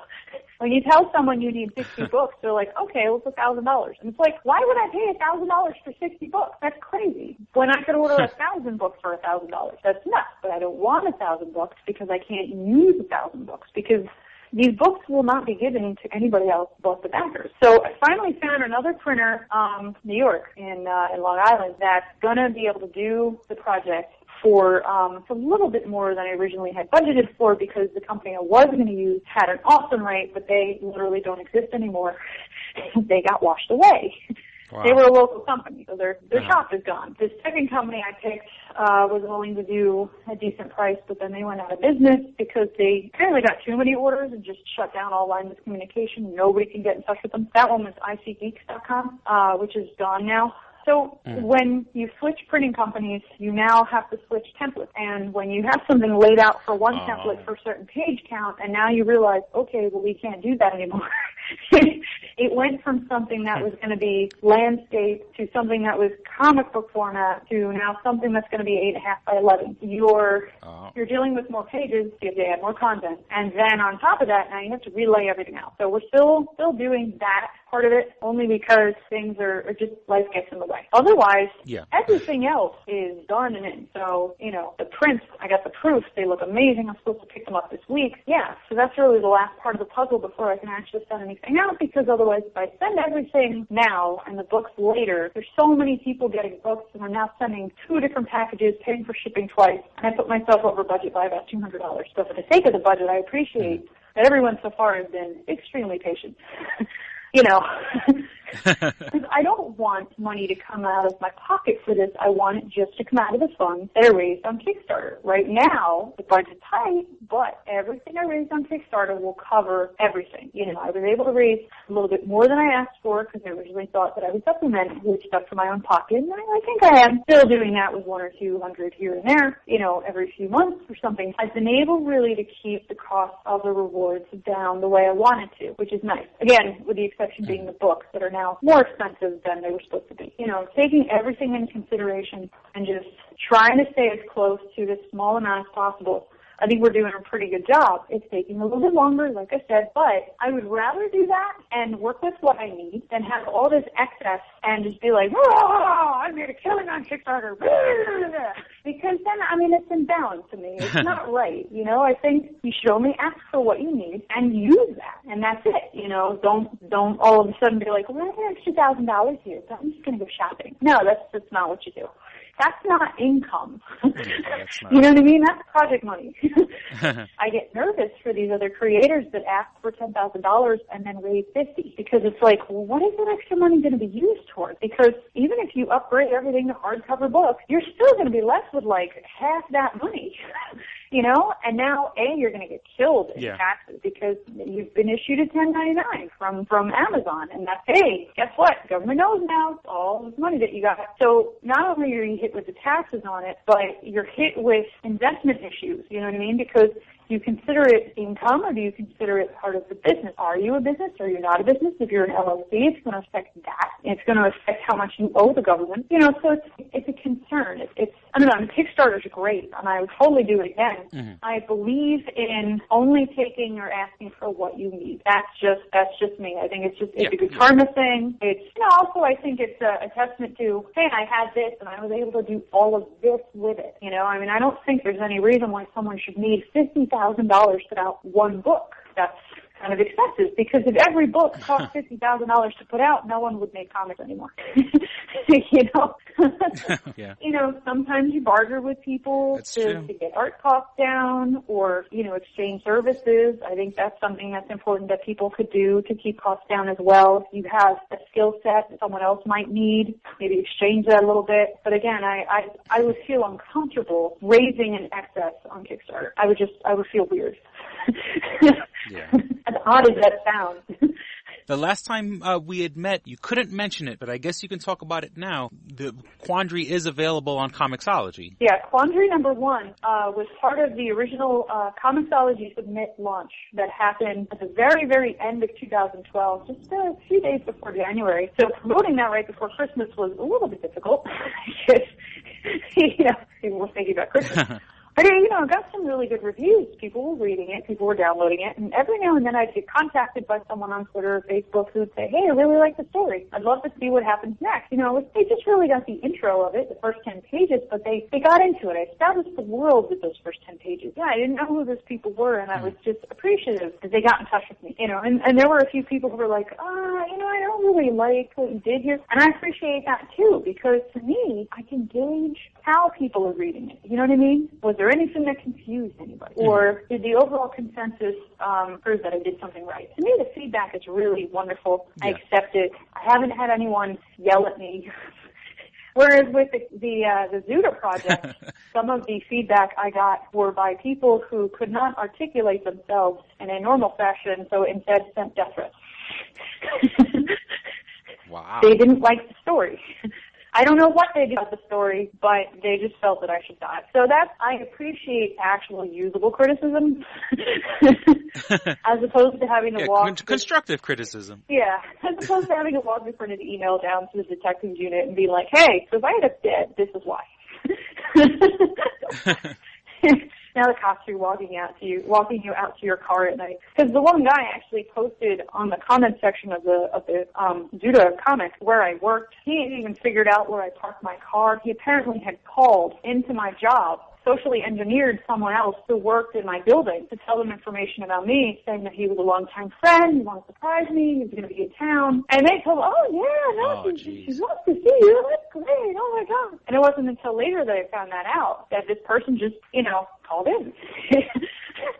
when you tell someone you need 60 books, they're like, okay, well, it's $1,000. And it's like, why would I pay $1,000 for 60 books? That's crazy. When I could order 1,000 books for $1,000. That's nuts. But I don't want 1,000 books because I can't use 1,000 books, because these books will not be given to anybody else but the backers. So I finally found another printer, New York, in Long Island, that's going to be able to do the project for a little bit more than I originally had budgeted for, because the company I was going to use had an awesome rate, but they literally don't exist anymore. They got washed away. Wow. They were a local company, so their shop is gone. The second company I picked was willing to do a decent price, but then they went out of business because they apparently got too many orders and just shut down all lines of communication. Nobody can get in touch with them. That one was icgeeks.com, which is gone now. So when you switch printing companies, you now have to switch templates. And when you have something laid out for one template for a certain page count, and now you realize, okay, well, we can't do that anymore. It went from something that was going to be landscape to something that was comic book format to now something that's going to be 8.5 by 11. You're dealing with more pages, so you have to add more content. And then on top of that, now you have to relay everything out. So we're still doing that part of it, only because things are just, life gets in the way. Otherwise, everything else is done and in. So, the prints, I got the proofs, they look amazing, I'm supposed to pick them up this week. Yeah, so that's really the last part of the puzzle before I can actually send anything out, because otherwise if I send everything now and the books later, there's so many people getting books, and I'm now sending 2 different packages, paying for shipping twice, and I put myself over budget by about $200. So for the sake of the budget, I appreciate that everyone so far has been extremely patient. Because I don't want money to come out of my pocket for this. I want it just to come out of the funds that are raised on Kickstarter. Right now, the budget's tight, but everything I raised on Kickstarter will cover everything. I was able to raise a little bit more than I asked for, because I originally thought that I would supplement with stuff from my own pocket, and I think I am still doing that with 1 or 200 here and there, every few months or something. I've been able really to keep the cost of the rewards down the way I wanted to, which is nice. Again, with the exception being the books that are now more expensive than they were supposed to be. Taking everything into consideration and just trying to stay as close to this small amount as possible. I think we're doing a pretty good job. It's taking a little bit longer, like I said, but I would rather do that and work with what I need than have all this excess and just be like, oh, I made a killing on Kickstarter. Because then, it's imbalance to me. It's not right. I think you should only ask for what you need and use that, and that's it. Don't all of a sudden be like, well, I have an extra $1,000 here, so I'm just going to go shopping. No, that's not what you do. That's not income. That's not. You know what I mean? That's project money. I get nervous for these other creators that ask for $10,000 and then raise $50,000, because it's like, well, what is that extra money going to be used towards? Because even if you upgrade everything to hardcover books, you're still going to be left with like half that money. And now, you're going to get killed in taxes because you've been issued a 1099 from Amazon, and that's, hey, guess what? Government knows now all this money that you got. So not only are you hit with the taxes on it, but you're hit with investment issues, you know what I mean? Because do you consider it income, or do you consider it part of the business? Are you a business? Are you not a business? If you're an LLC, it's going to affect that. It's going to affect how much you owe the government. So it's a concern. I don't know, Kickstarter's great, and I would totally do it again. Mm-hmm. I believe in only taking or asking for what you need. That's just me. I think it's a good karma thing. It's, also I think it's a testament to, hey, I had this, and I was able to do all of this with it. I don't think there's any reason why someone should need $50,000 to put out one book. That's kind of excessive, because if every book cost $50,000 to put out, no one would make comics anymore. Sometimes you barter with people to get art costs down, or, exchange services. I think that's something that's important that people could do to keep costs down as well. If you have a skill set that someone else might need, maybe exchange that a little bit. But again, I would feel uncomfortable raising an excess on Kickstarter. I would feel weird. As odd as that sounds. The last time we had met, you couldn't mention it, but I guess you can talk about it now. The Quandary is available on Comixology. Yeah, Quandary number 1 was part of the original Comixology Submit launch that happened at the very, very end of 2012, just a few days before January. So promoting that right before Christmas was a little bit difficult, because, people were thinking about Christmas. But, I got some really good reviews. People were reading it. People were downloading it. And every now and then I'd get contacted by someone on Twitter or Facebook who'd say, hey, I really like the story. I'd love to see what happens next. They just really got the intro of it, the first 10 pages, but they got into it. I established the world with those first 10 pages. Yeah, I didn't know who those people were, and I was just appreciative that they got in touch with me. And there were a few people who were like, I don't really like what you did here. And I appreciate that, too, because to me, I can gauge how people are reading it. You know what I mean? Was there anything that confused anybody? Or did the overall consensus prove that I did something right? To me, the feedback is really wonderful. Yeah. I accept it. I haven't had anyone yell at me. Whereas with the Zuda project, some of the feedback I got were by people who could not articulate themselves in a normal fashion, so instead sent death threats. Wow. They didn't like the story. I don't know what they did about the story, but they just felt that I should die. So I appreciate actual usable criticism as opposed to having to walk... constructive criticism. Yeah, as opposed to having to walk in front of the email down to the detectives unit and be like, hey, so if I had a bid, this is why. Now the cops are walking you out to your car at night. Because the one guy actually posted on the comment section of the Judah comic where I worked. He hadn't even figured out where I parked my car. He apparently had called into my job, socially engineered someone else who worked in my building to tell them information about me, saying that he was a longtime friend, he wanted to surprise me, he was going to be in town. And they told him, oh yeah, no, she wants to see you, that's great, oh my God. And it wasn't until later that I found that out, that this person just, called in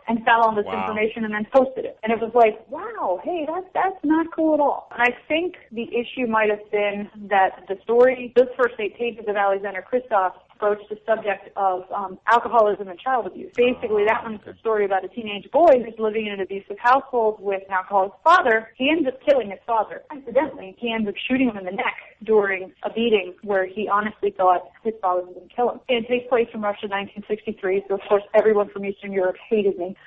and found all this information and then posted it. And it was like, wow, hey, that's not cool at all. And I think the issue might have been that the story, those first 8 pages of Alexander Kristoff, broached the subject of alcoholism and child abuse. Basically, that one's a story about a teenage boy who's living in an abusive household with an alcoholic father. He ends up killing his father. Accidentally, he ends up shooting him in the neck during a beating where he honestly thought his father was going to kill him. It takes place in Russia, 1963, so of course everyone from Eastern Europe hated me.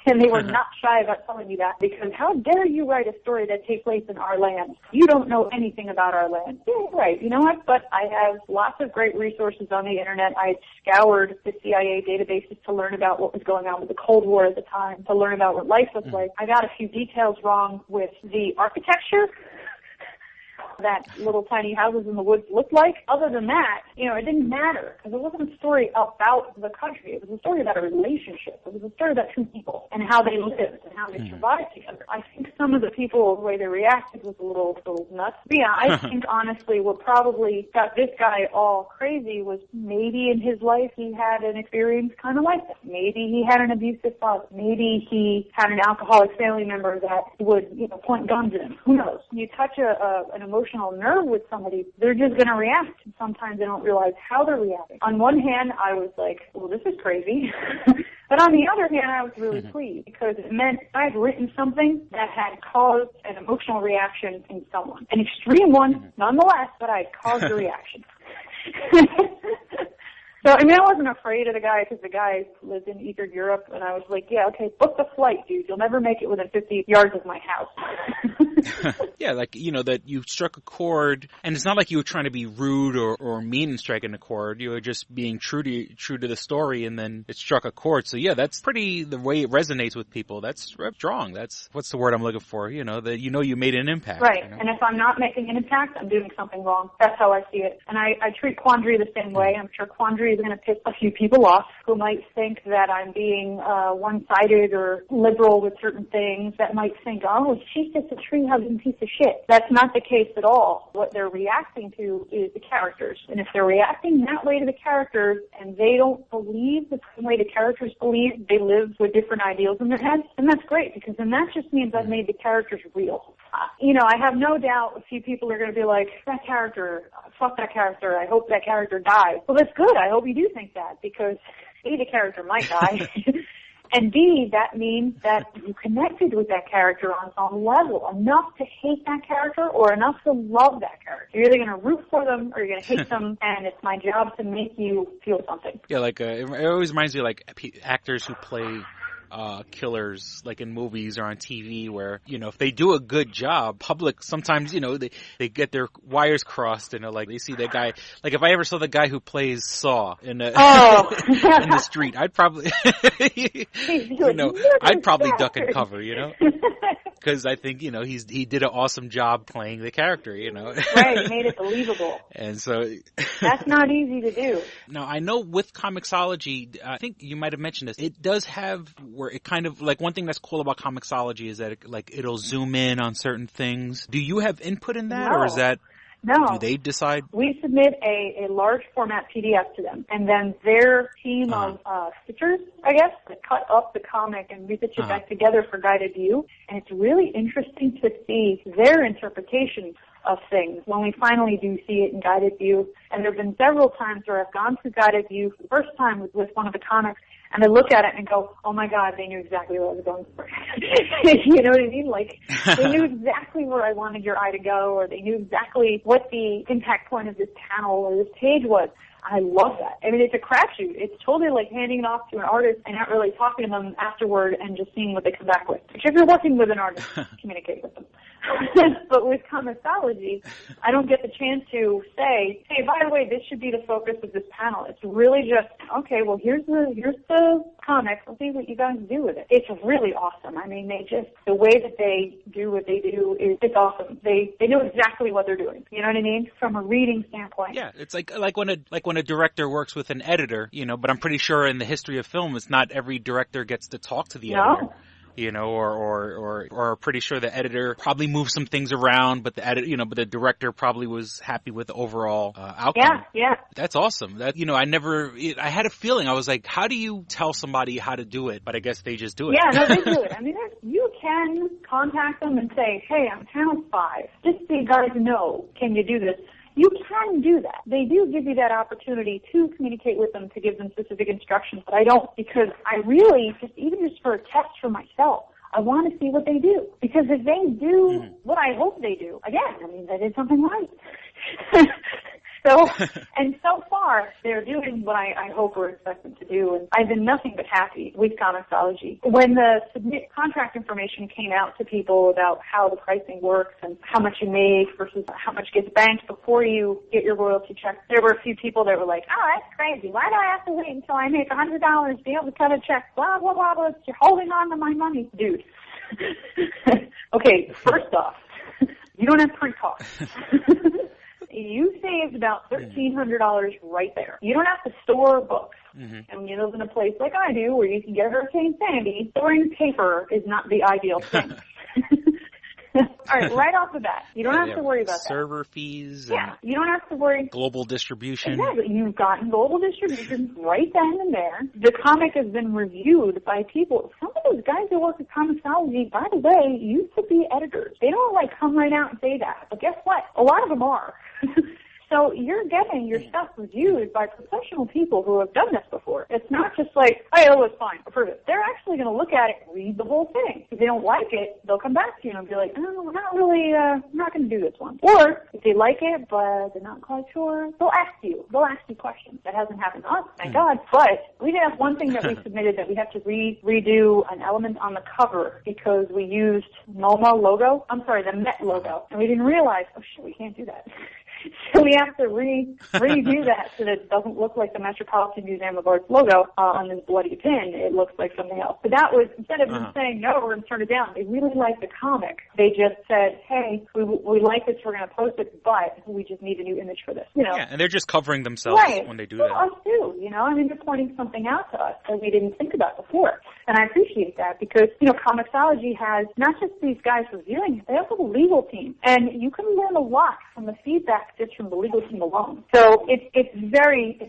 And they were not shy about telling me that, because how dare you write a story that takes place in our land? You don't know anything about our land. Yeah, right. You know what? But I have lots of great resources on the internet. I scoured the CIA databases to learn about what was going on with the Cold War at the time, to learn about what life was like. I got a few details wrong with the architecture that little tiny houses in the woods looked like. Other than that, it didn't matter, because it wasn't a story about the country. It was a story about a relationship. It was a story about 2 people and how they lived and how they survived together. I think some of the people, the way they reacted was a little nuts. But yeah, I think honestly what probably got this guy all crazy was maybe in his life he had an experience kind of like that. Maybe he had an abusive father. Maybe he had an alcoholic family member that would, point guns at him. Who knows? You touch an emotional nerve with somebody, they're just going to react. Sometimes they don't realize how they're reacting. On one hand, I was like, well, this is crazy. But on the other hand, I was really pleased, because it meant I had written something that had caused an emotional reaction in someone. An extreme one, nonetheless, but I had caused a reaction. So, I wasn't afraid of the guy, because the guy lived in Eastern Europe, and I was like, yeah, okay, book the flight, dude. You'll never make it within 50 yards of my house. Yeah, that you struck a chord, and it's not like you were trying to be rude or mean in striking a chord. You were just being true to the story, and then it struck a chord. So, yeah, that's the way it resonates with people. That's strong. That's, what's the word I'm looking for? That you made an impact. Right, and if I'm not making an impact, I'm doing something wrong. That's how I see it. And I treat Quandary the same way. I'm sure Quandary is going to piss a few people off who might think that I'm being one-sided or liberal with certain things, that might think, oh, she's just a tree-hugging piece of shit. That's not the case at all. What they're reacting to is the characters. And if they're reacting that way to the characters and they don't believe the same way the characters believe, they live with different ideals in their heads, then that's great, because then that just means I've made the characters real. I have no doubt a few people are going to be like, that character, fuck that character, I hope that character dies. Well, that's good. I hope you do think that, because A, the character might die, and B, that means that you connected with that character on some level, enough to hate that character or enough to love that character. You're either going to root for them or you're going to hate them, and it's my job to make you feel something. Yeah, it always reminds me of actors who play killers, like in movies or on TV, where if they do a good job, public sometimes they get their wires crossed, and they see that guy. Like if I ever saw the guy who plays Saw in in the street, I'd probably I'd probably duck and cover, because I think he did an awesome job playing the character, Right, he made it believable, and so that's not easy to do. Now I know with Comixology, I think you might have mentioned this, it does have where it kind of, one thing that's cool about Comixology is that it'll zoom in on certain things. Do you have input in that, or is that... No. Do they decide? We submit a large format PDF to them, and then their team of stitchers, I guess, that cut up the comic and we stitch it back together for guided view. And it's really interesting to see their interpretation of things when we finally do see it in guided view. And there have been several times where I've gone through guided view. The first time was with one of the comics, and I look at it and go, oh my God, they knew exactly what I was going for. You know what I mean? They knew exactly where I wanted your eye to go, or they knew exactly what the impact point of this panel or this page was. I love that. I mean, it's a crapshoot. It's totally like handing it off to an artist and not really talking to them afterward and just seeing what they come back with. Which if you're working with an artist, communicate with them. But with comicsology, I don't get the chance to say, hey, by the way, this should be the focus of this panel. It's really just, okay, well, here's the comic. Let's see what you guys do with it. It's really awesome. I mean, the way that they do what they do it's awesome. They know exactly what they're doing. You know what I mean? From a reading standpoint. Yeah, it's like when a director works with an editor, but I'm pretty sure in the history of film, it's not every director gets to talk to the editor. Or pretty sure the editor probably moved some things around, but but the director probably was happy with the overall outcome. Yeah. That's awesome. That I had a feeling. I was like, how do you tell somebody how to do it? But I guess they just do it. Yeah, no, they do it. I mean, you can contact them and say, hey, I'm Channel 5. Just so you guys know, can you do this? You can do that. They do give you that opportunity to communicate with them, to give them specific instructions, but I don't, because I really, even just for a test for myself, I want to see what they do. Because if they do what I hope they do, again, I mean, they did something right. So far, they're doing what I hope or expect them to do, and I've been nothing but happy with comicsology. When the contract information came out to people about how the pricing works and how much you make versus how much gets banked before you get your royalty check, there were a few people that were like, oh, that's crazy. Why do I have to wait until I make $100 to be able to cut a check? Blah, blah, blah, blah. You're holding on to my money. Dude. Okay, first off, you don't have pre-costs. You saved about $1,300 right there. You don't have to store books. And when you live in a place like I do where you can get Hurricane Sandy, storing paper is not the ideal thing. All right off the bat, you don't have to worry about that. Server fees. Yeah, you don't have to worry. Global distribution. Exactly. You've gotten global distribution right then and there. The comic has been reviewed by people. Some of those guys who work with comicsology, by the way, used to be editors. They don't come right out and say that. But guess what? A lot of them are. So you're getting your stuff reviewed by professional people who have done this before. It's not just like, hey, it was fine, approve it. They're actually going to look at it and read the whole thing. If they don't like it, they'll come back to you and be like, oh, we're not really, I'm not going to do this one. Or if they like it, but they're not quite sure, they'll ask you questions. That hasn't happened to us, thank God. But we did have one thing that we submitted that we have to redo an element on the cover because we used the Met logo. And we didn't realize, oh shit, we can't do that. So we have to redo that so that it doesn't look like the Metropolitan Museum of Art's logo on this bloody pin. It looks like something else. But that was, instead of them saying, no, we're going to turn it down, they really liked the comic. They just said, hey, we like this, we're going to post it, but we just need a new image for this. Yeah, and they're just covering themselves when they do that. Us too, I mean, they're pointing something out to us that we didn't think about before. And I appreciate that because, comicsology has not just these guys reviewing it, they also have a legal team. And you can learn a lot from the feedback just from the legal team alone. So it's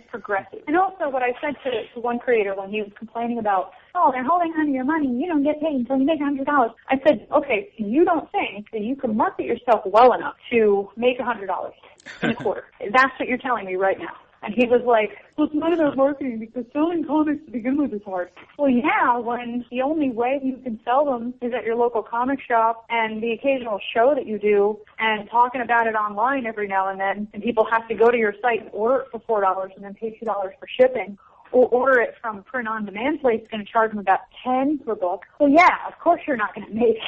progressive. And also what I said to one creator when he was complaining about, oh, they're holding on to your money, you don't get paid until you make $100. I said, okay, so you don't think that you can market yourself well enough to make $100 in a quarter. That's what you're telling me right now. And he was like, well, it's not about marketing because selling comics to begin with is hard. Well, yeah, when the only way you can sell them is at your local comic shop and the occasional show that you do and talking about it online every now and then, and people have to go to your site and order it for $4 and then pay $2 for shipping. Or order it from print-on-demand place, it's going to charge them about $10 per book. Well, yeah, of course you're not going to make.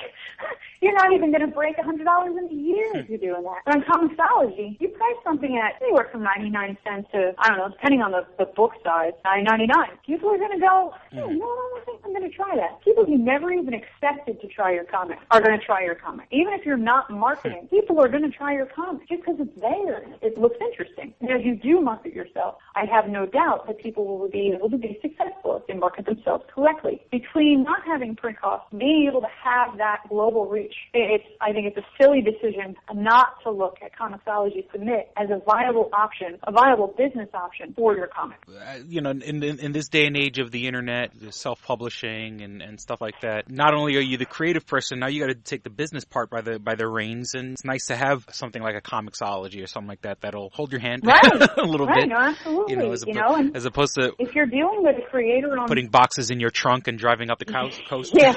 You're not even going to break $100 in a year if you're doing that. But on comicsology, you price something at anywhere from 99 cents to, I don't know, depending on the book size, $9.99. People are going to go, no, I don't think I'm going to try that. People who never even expected to try your comic are going to try your comic. Even if you're not marketing, people are going to try your comic just because it's there. It looks interesting. And as you do market yourself, I have no doubt that people will be able to be successful if they market themselves correctly. Between not having print costs, being able to have that global reach, I think it's a silly decision not to look at comicsology submit as a viable option, a viable business option for your comic. In this day and age of the internet, the self-publishing and stuff like that, not only are you the creative person, now you got to take the business part by the reins, and it's nice to have something like a comicsology or something like that that'll hold your hand a little bit. No, absolutely. As opposed to if you're dealing with a creator on putting boxes in your trunk and driving up the coast. Yeah,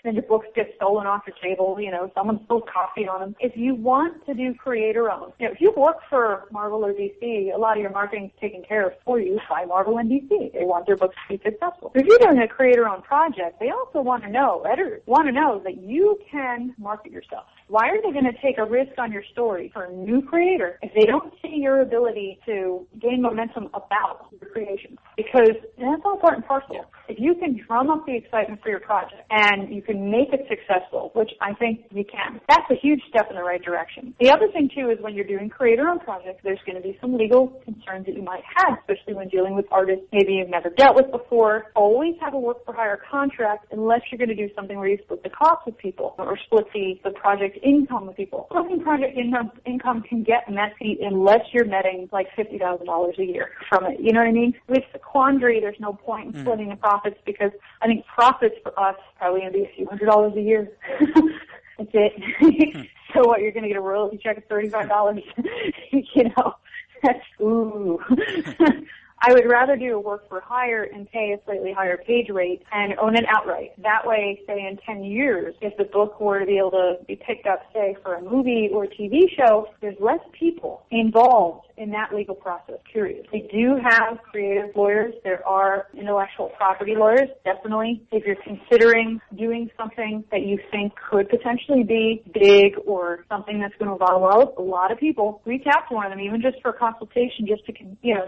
then your books get stolen off your table, someone spills coffee on them. If you want to do creator-owned, if you work for Marvel or DC, a lot of your marketing is taken care of for you by Marvel and DC. They want their books to be successful. If you're doing a creator-owned project, they also want to know, editors want to know that you can market yourself. Why are they going to take a risk on your story for a new creator if they don't see your ability to gain momentum about your creation? Because that's all part and parcel. Yeah. If you can drum up the excitement for your project and you can make it successful, which I think you can, that's a huge step in the right direction. The other thing, too, is when you're doing creator-owned projects, there's going to be some legal concerns that you might have, especially when dealing with artists maybe you've never dealt with before. Always have a work-for-hire contract unless you're going to do something where you split the cost with people or split the project income with people. Splitting project income can get messy unless you're netting like $50,000 a year from it. You know what I mean? With the quandary, there's no point in splitting the profits because I think profits for us probably going to be a few $100s a year. That's it. So what, you're going to get a royalty check of $35? That's, ooh. I would rather do a work for hire and pay a slightly higher page rate and own it outright. That way, say in 10 years, if the book were to be able to be picked up, say, for a movie or a TV show, there's less people involved in that legal process, period. We do have creative lawyers. There are intellectual property lawyers, definitely. If you're considering doing something that you think could potentially be big or something that's going to involve a lot of people, reach out to one of them, even just for a consultation, just to,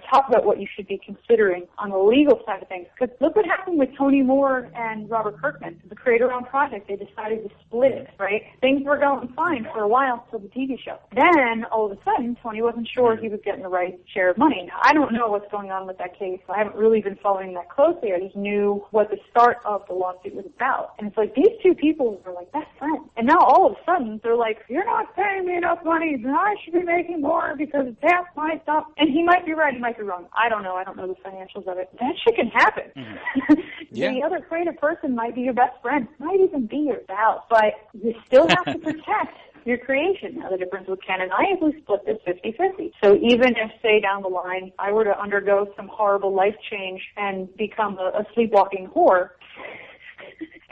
talk about what you should be considering on the legal side of things. Because look what happened with Tony Moore and Robert Kirkman, the creator-owned project. They decided to split it, right? Things were going fine for a while till the TV show. Then, all of a sudden, Tony wasn't sure he was getting the right share of money. Now, I don't know what's going on with that case. I haven't really been following that closely. I just knew what the start of the lawsuit was about. And it's like these two people were like best friends. And now all of a sudden, they're like, you're not paying me enough money, then I should be making more because that's my stuff. And he might be right, he might be wrong. I don't know. I don't know the financials of it. That shit can happen. Mm-hmm. Yeah. The other creative person might be your best friend, might even be your spouse, but you still have to protect your creation. Now, the difference with Ken and I is we split this 50-50. So even if, say, down the line, I were to undergo some horrible life change and become a sleepwalking whore,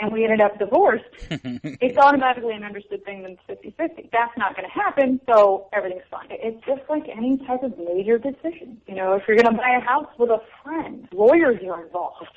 and we ended up divorced, it's automatically an understood thing that it's 50-50. That's not going to happen, so everything's fine. It's just like any type of major decision. If you're going to buy a house with a friend, lawyers are involved.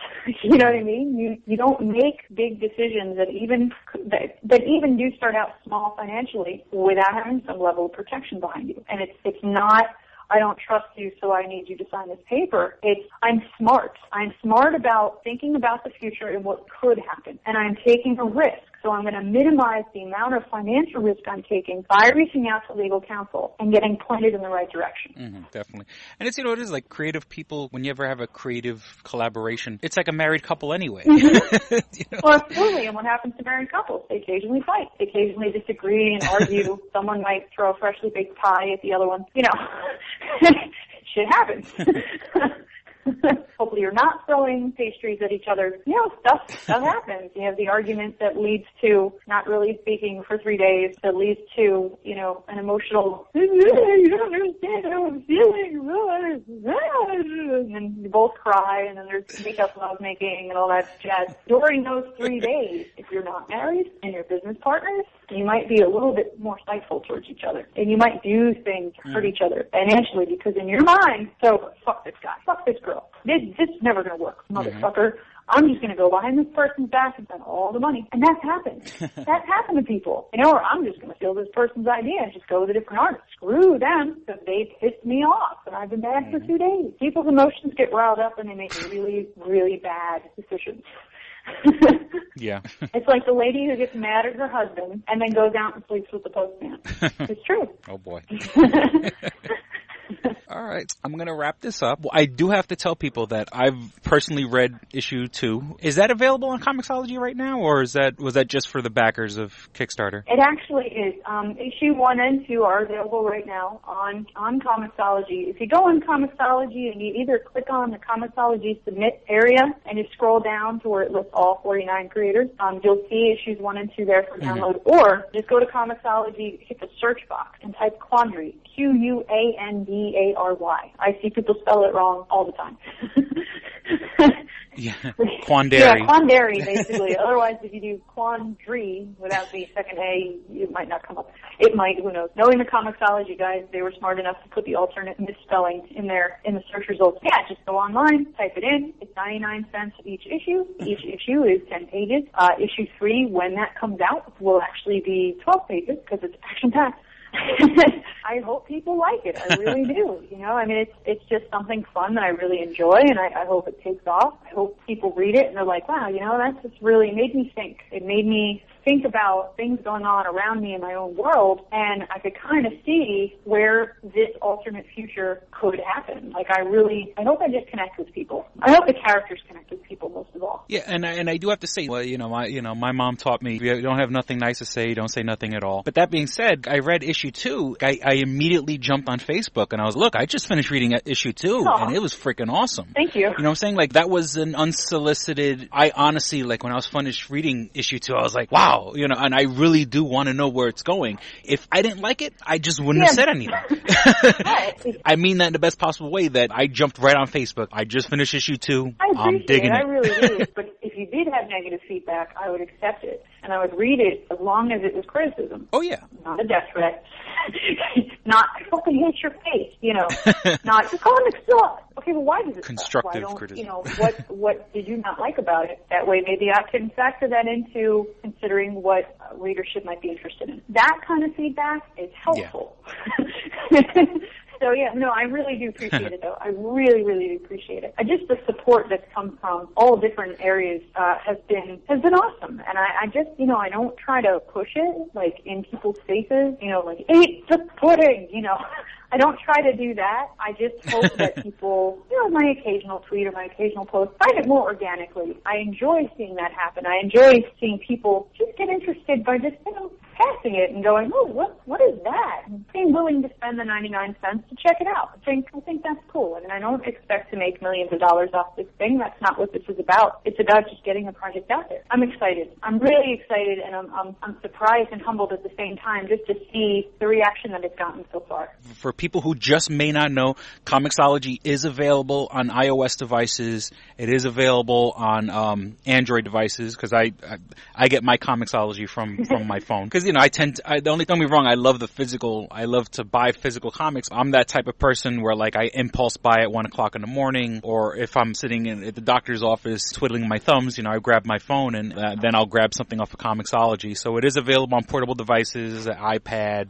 You know what I mean? You don't make big decisions that even do start out small financially without having some level of protection behind you. And it's not, I don't trust you, so I need you to sign this paper. It's, I'm smart. I'm smart about thinking about the future and what could happen. And I'm taking a risk. So I'm going to minimize the amount of financial risk I'm taking by reaching out to legal counsel and getting pointed in the right direction. Mm-hmm, definitely. And it's, it is like creative people, when you ever have a creative collaboration, it's like a married couple anyway. Mm-hmm. Well, absolutely. And what happens to married couples? They occasionally fight. They occasionally disagree and argue. Someone might throw a freshly baked pie at the other one. Shit happens. Hopefully you're not throwing pastries at each other. Stuff happens. You have the argument that leads to not really speaking for 3 days, that leads to, an emotional, you don't understand how I'm feeling, and then you both cry, and then there's makeup lovemaking and all that jazz. During those 3 days, if you're not married and you're business partners, you might be a little bit more spiteful towards each other. And you might do things to hurt each other financially because in your mind, so fuck this guy, fuck this girl. This is never going to work, motherfucker. I'm just going to go behind this person's back and spend all the money. And that's happened. That's happened to people. Or I'm just going to steal this person's idea and just go with a different artist. Screw them because they pissed me off and I've been mad for 2 days. People's emotions get riled up and they make really, really bad decisions. Yeah. It's like the lady who gets mad at her husband and then goes out and sleeps with the postman. It's true. Oh, boy. All right. I'm going to wrap this up. Well, I do have to tell people that I've personally read issue 2. Is that available on Comixology right now, or was that just for the backers of Kickstarter? It actually is. Issue 1 and 2 are available right now on Comixology. If you go on Comixology and you either click on the Comixology Submit area and you scroll down to where it lists all 49 creators, you'll see issues 1 and 2 there for download. Or just go to Comixology, hit the search box, and type Quandary, Quandary. I see people spell it wrong all the time. Yeah, Quandary. Yeah, Quandary, basically. Otherwise, if you do Quandary without the second A, it might not come up. It might, who knows. Knowing the Comixology guys, they were smart enough to put the alternate misspelling in the search results. Yeah, just go online, type it in. It's 99 cents each issue. Each issue is 10 pages. Issue 3, when that comes out, will actually be 12 pages because it's action-packed. I hope people like it. I really do. You know, I mean, it's just something fun that I really enjoy, and I hope it takes off. I hope people read it and they're like, wow, you know, that's just really made me think. It made me think about things going on around me in my own world, and I could kind of see where this alternate future could happen. Like, I hope I just connect with people. I hope the characters connect with people most of all. Yeah, and I do have to say, well, my mom taught me, if you don't have nothing nice to say, don't say nothing at all. But that being said, I read issue 2. I immediately jumped on Facebook and I was, look, I just finished reading issue 2, and it was freaking awesome. Thank you. You know what I'm saying? Like, that was an unsolicited, I honestly, like, when I was finished reading issue 2, I was like, wow, you know, and I really do want to know where it's going. If I didn't like it, I just wouldn't have said anything. I mean that in the best possible way, that I jumped right on Facebook. I just finished issue 2. I'm digging it. I really do. But if you did have negative feedback, I would accept it. And I would read it as long as it was criticism. Oh, yeah. Not a death threat. Not, I fucking hate your face, you know. Not, the comics suck. Okay, well, why does it constructive suck? criticism. You know, what did you not like about it? That way maybe I can factor that into considering what readership might be interested in. That kind of feedback is helpful. Yeah. So, yeah, no, I really do appreciate it, though. I really, really do appreciate it. Just the support that's come from all different areas has been awesome. And I just, you know, I don't try to push it, like, in people's faces, you know, like, eat the pudding, you know. I don't try to do that. I just hope that people, you know, my occasional tweet or my occasional post, find it more organically. I enjoy seeing that happen. I enjoy seeing people just get interested by just, you know, passing it and going, oh, what is that? And being willing to spend the 99 cents to check it out. I think that's cool. I mean, I don't expect to make millions of dollars off this thing. That's not what this is about. It's about just getting a project out there. I'm excited. I'm really excited, and I'm surprised and humbled at the same time just to see the reaction that it's gotten so far. For people who just may not know, Comixology is available on iOS devices. It is available on Android devices, because I get my Comixology from my phone. Because, you know, don't get me wrong, I love to buy physical comics. I'm that type of person where, like, I impulse buy at 1 o'clock in the morning, or if I'm sitting at the doctor's office twiddling my thumbs, you know, I grab my phone and then I'll grab something off of Comixology. So it is available on portable devices, iPad,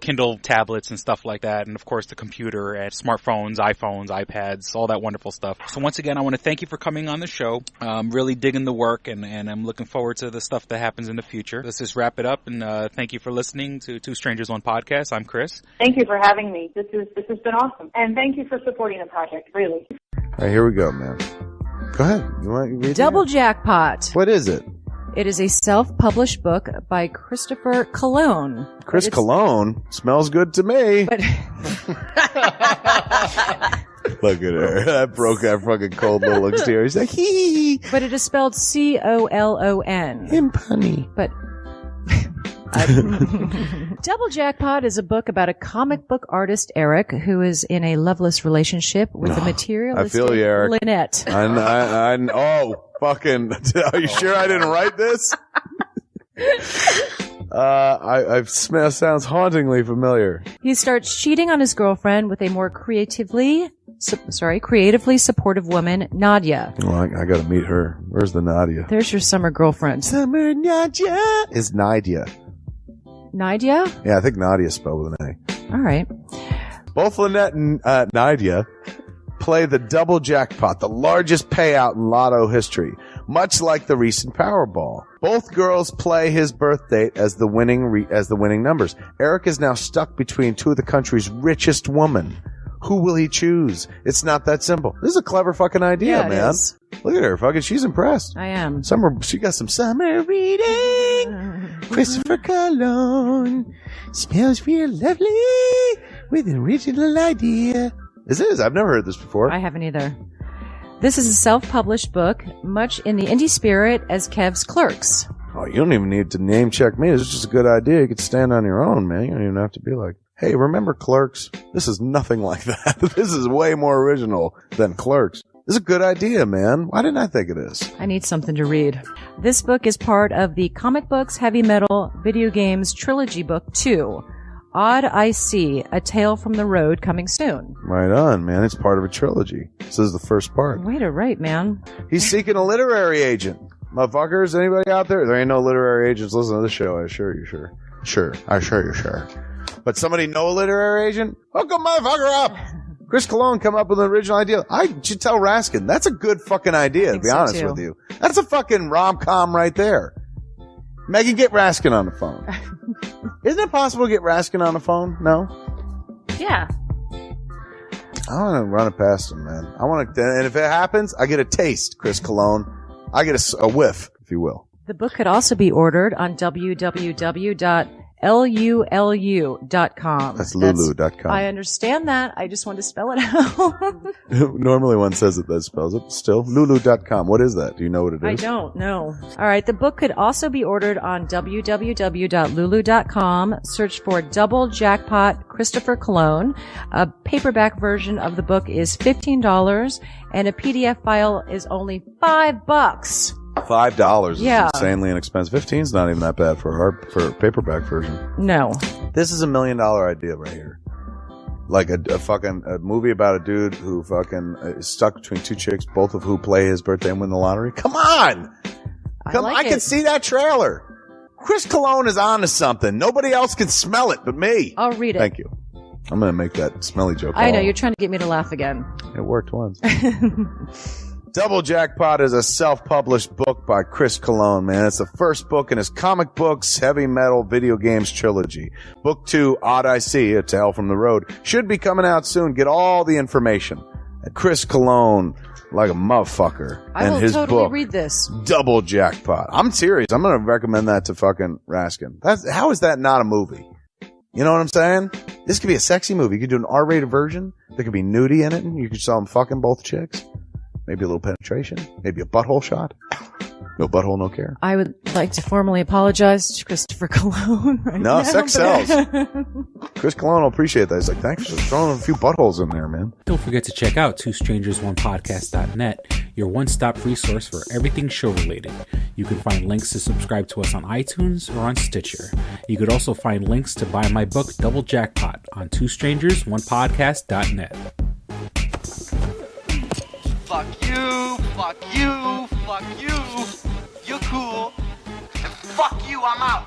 Kindle tablets and stuff like that, and of course the computer and smartphones, iPhones, iPads, all that wonderful stuff. So once again, I want to thank you for coming on the show. I'm really digging the work, and I'm looking forward to the stuff that happens in the future. Let's just wrap it up, and thank you for listening to Two Strangers, One Podcast. I'm Chris. Thank you for having me. This has been awesome. And thank you for supporting the project, really. All right, here we go, man. Go ahead. You want to read Double Jackpot. What is it? It is a self-published book by Christopher Cologne. Chris Cologne? Smells good to me. But look at her. That broke that fucking cold little exterior. He's like, hee. But it is spelled C-O-L-O-N. Him punny. But Double Jackpot is a book about a comic book artist, Eric, who is in a loveless relationship with a materialistic I feel you, Eric. Lynette. Oh, fucking, are you sure I didn't write this? Sounds hauntingly familiar. He starts cheating on his girlfriend with a more creatively supportive woman, Nadia. Well, I gotta meet her. Where's the Nadia? There's your summer girlfriend. Summer Nadia is Nadia. Nadia? Yeah, I think Nadia spelled with an A. All right. Both Lynette and Nadia play the double jackpot, the largest payout in lotto history, much like the recent Powerball. Both girls play his birth date as the winning numbers. Eric is now stuck between two of the country's richest women. Who will he choose? It's not that simple. This is a clever fucking idea, man. Is. Look at her. Fucking, she's impressed. I am. She got some summer reading. Christopher Cologne smells real lovely with an original idea. This is. I've never heard this before. I haven't either. This is a self-published book, much in the indie spirit as Kev's Clerks. Oh, you don't even need to name check me. This is just a good idea. You could stand on your own, man. You don't even have to be like, hey, remember Clerks? This is nothing like that. This is way more original than Clerks. This is a good idea, man. Why didn't I think of this? I need something to read. This book is part of the Comic Books, Heavy Metal, Video Games Trilogy Book 2. Odd I See, A Tale from the Road, coming soon. Right on, man. It's part of a trilogy. This is the first part. Way to write, man. He's seeking a literary agent. Motherfuckers, anybody out there? There ain't no literary agents listening to this show. I assure you, sure. Sure. I assure you, sure. But somebody know a literary agent? Hook a motherfucker up! Chris Cologne come up with an original idea. I should tell Raskin. That's a good fucking idea, to be honest with you. That's a fucking rom-com right there. Megan, get Raskin on the phone. Isn't it possible to get Raskin on the phone? No? Yeah. I want to run it past him, man. I want to, and if it happens, I get a taste, Chris Cologne. I get a whiff, if you will. The book could also be ordered on www.lulu.com. That's lulu.com. I understand that. I just want to spell it out. Normally one says it that spells it. Still, lulu.com. What is that? Do you know what it is? I don't know. All right. The book could also be ordered on www.lulu.com. Search for Double Jackpot Christopher Cologne. A paperback version of the book is $15 and a PDF file is only $5. $5 is Yeah. insanely inexpensive. 15 is not even that bad for a paperback version. No. This is $1 million idea right here. Like a movie about a dude who fucking is stuck between two chicks, both of who play his birthday and win the lottery. Come on! I can see that trailer. Chris Cologne is on to something. Nobody else can smell it but me. I'll read it. Thank you. I'm going to make that smelly joke. I know. You're trying to get me to laugh again. It worked once. Double Jackpot is a self-published book by Chris Cologne, man. It's the first book in his Comic Books, Heavy Metal, Video Games trilogy. Book 2, Odd I See, A Tale from the Road, should be coming out soon. Get all the information at Chris Cologne, like a motherfucker. I and will his totally book, read this. Double Jackpot. I'm serious. I'm going to recommend that to fucking Raskin. How is that not a movie? You know what I'm saying? This could be a sexy movie. You could do an R-rated version. There could be nudie in it, and you could show them fucking both chicks. Maybe a little penetration. Maybe a butthole shot. No butthole, no care. I would like to formally apologize to Christopher Cologne. No, sex sells. Chris Cologne will appreciate that. He's like, thanks for throwing a few buttholes in there, man. Don't forget to check out twostrangersonepodcast.net, your one-stop resource for everything show-related. You can find links to subscribe to us on iTunes or on Stitcher. You could also find links to buy my book, Double Jackpot, on twostrangersonepodcast.net. Fuck you, fuck you, fuck you. You're cool. And fuck you, I'm out.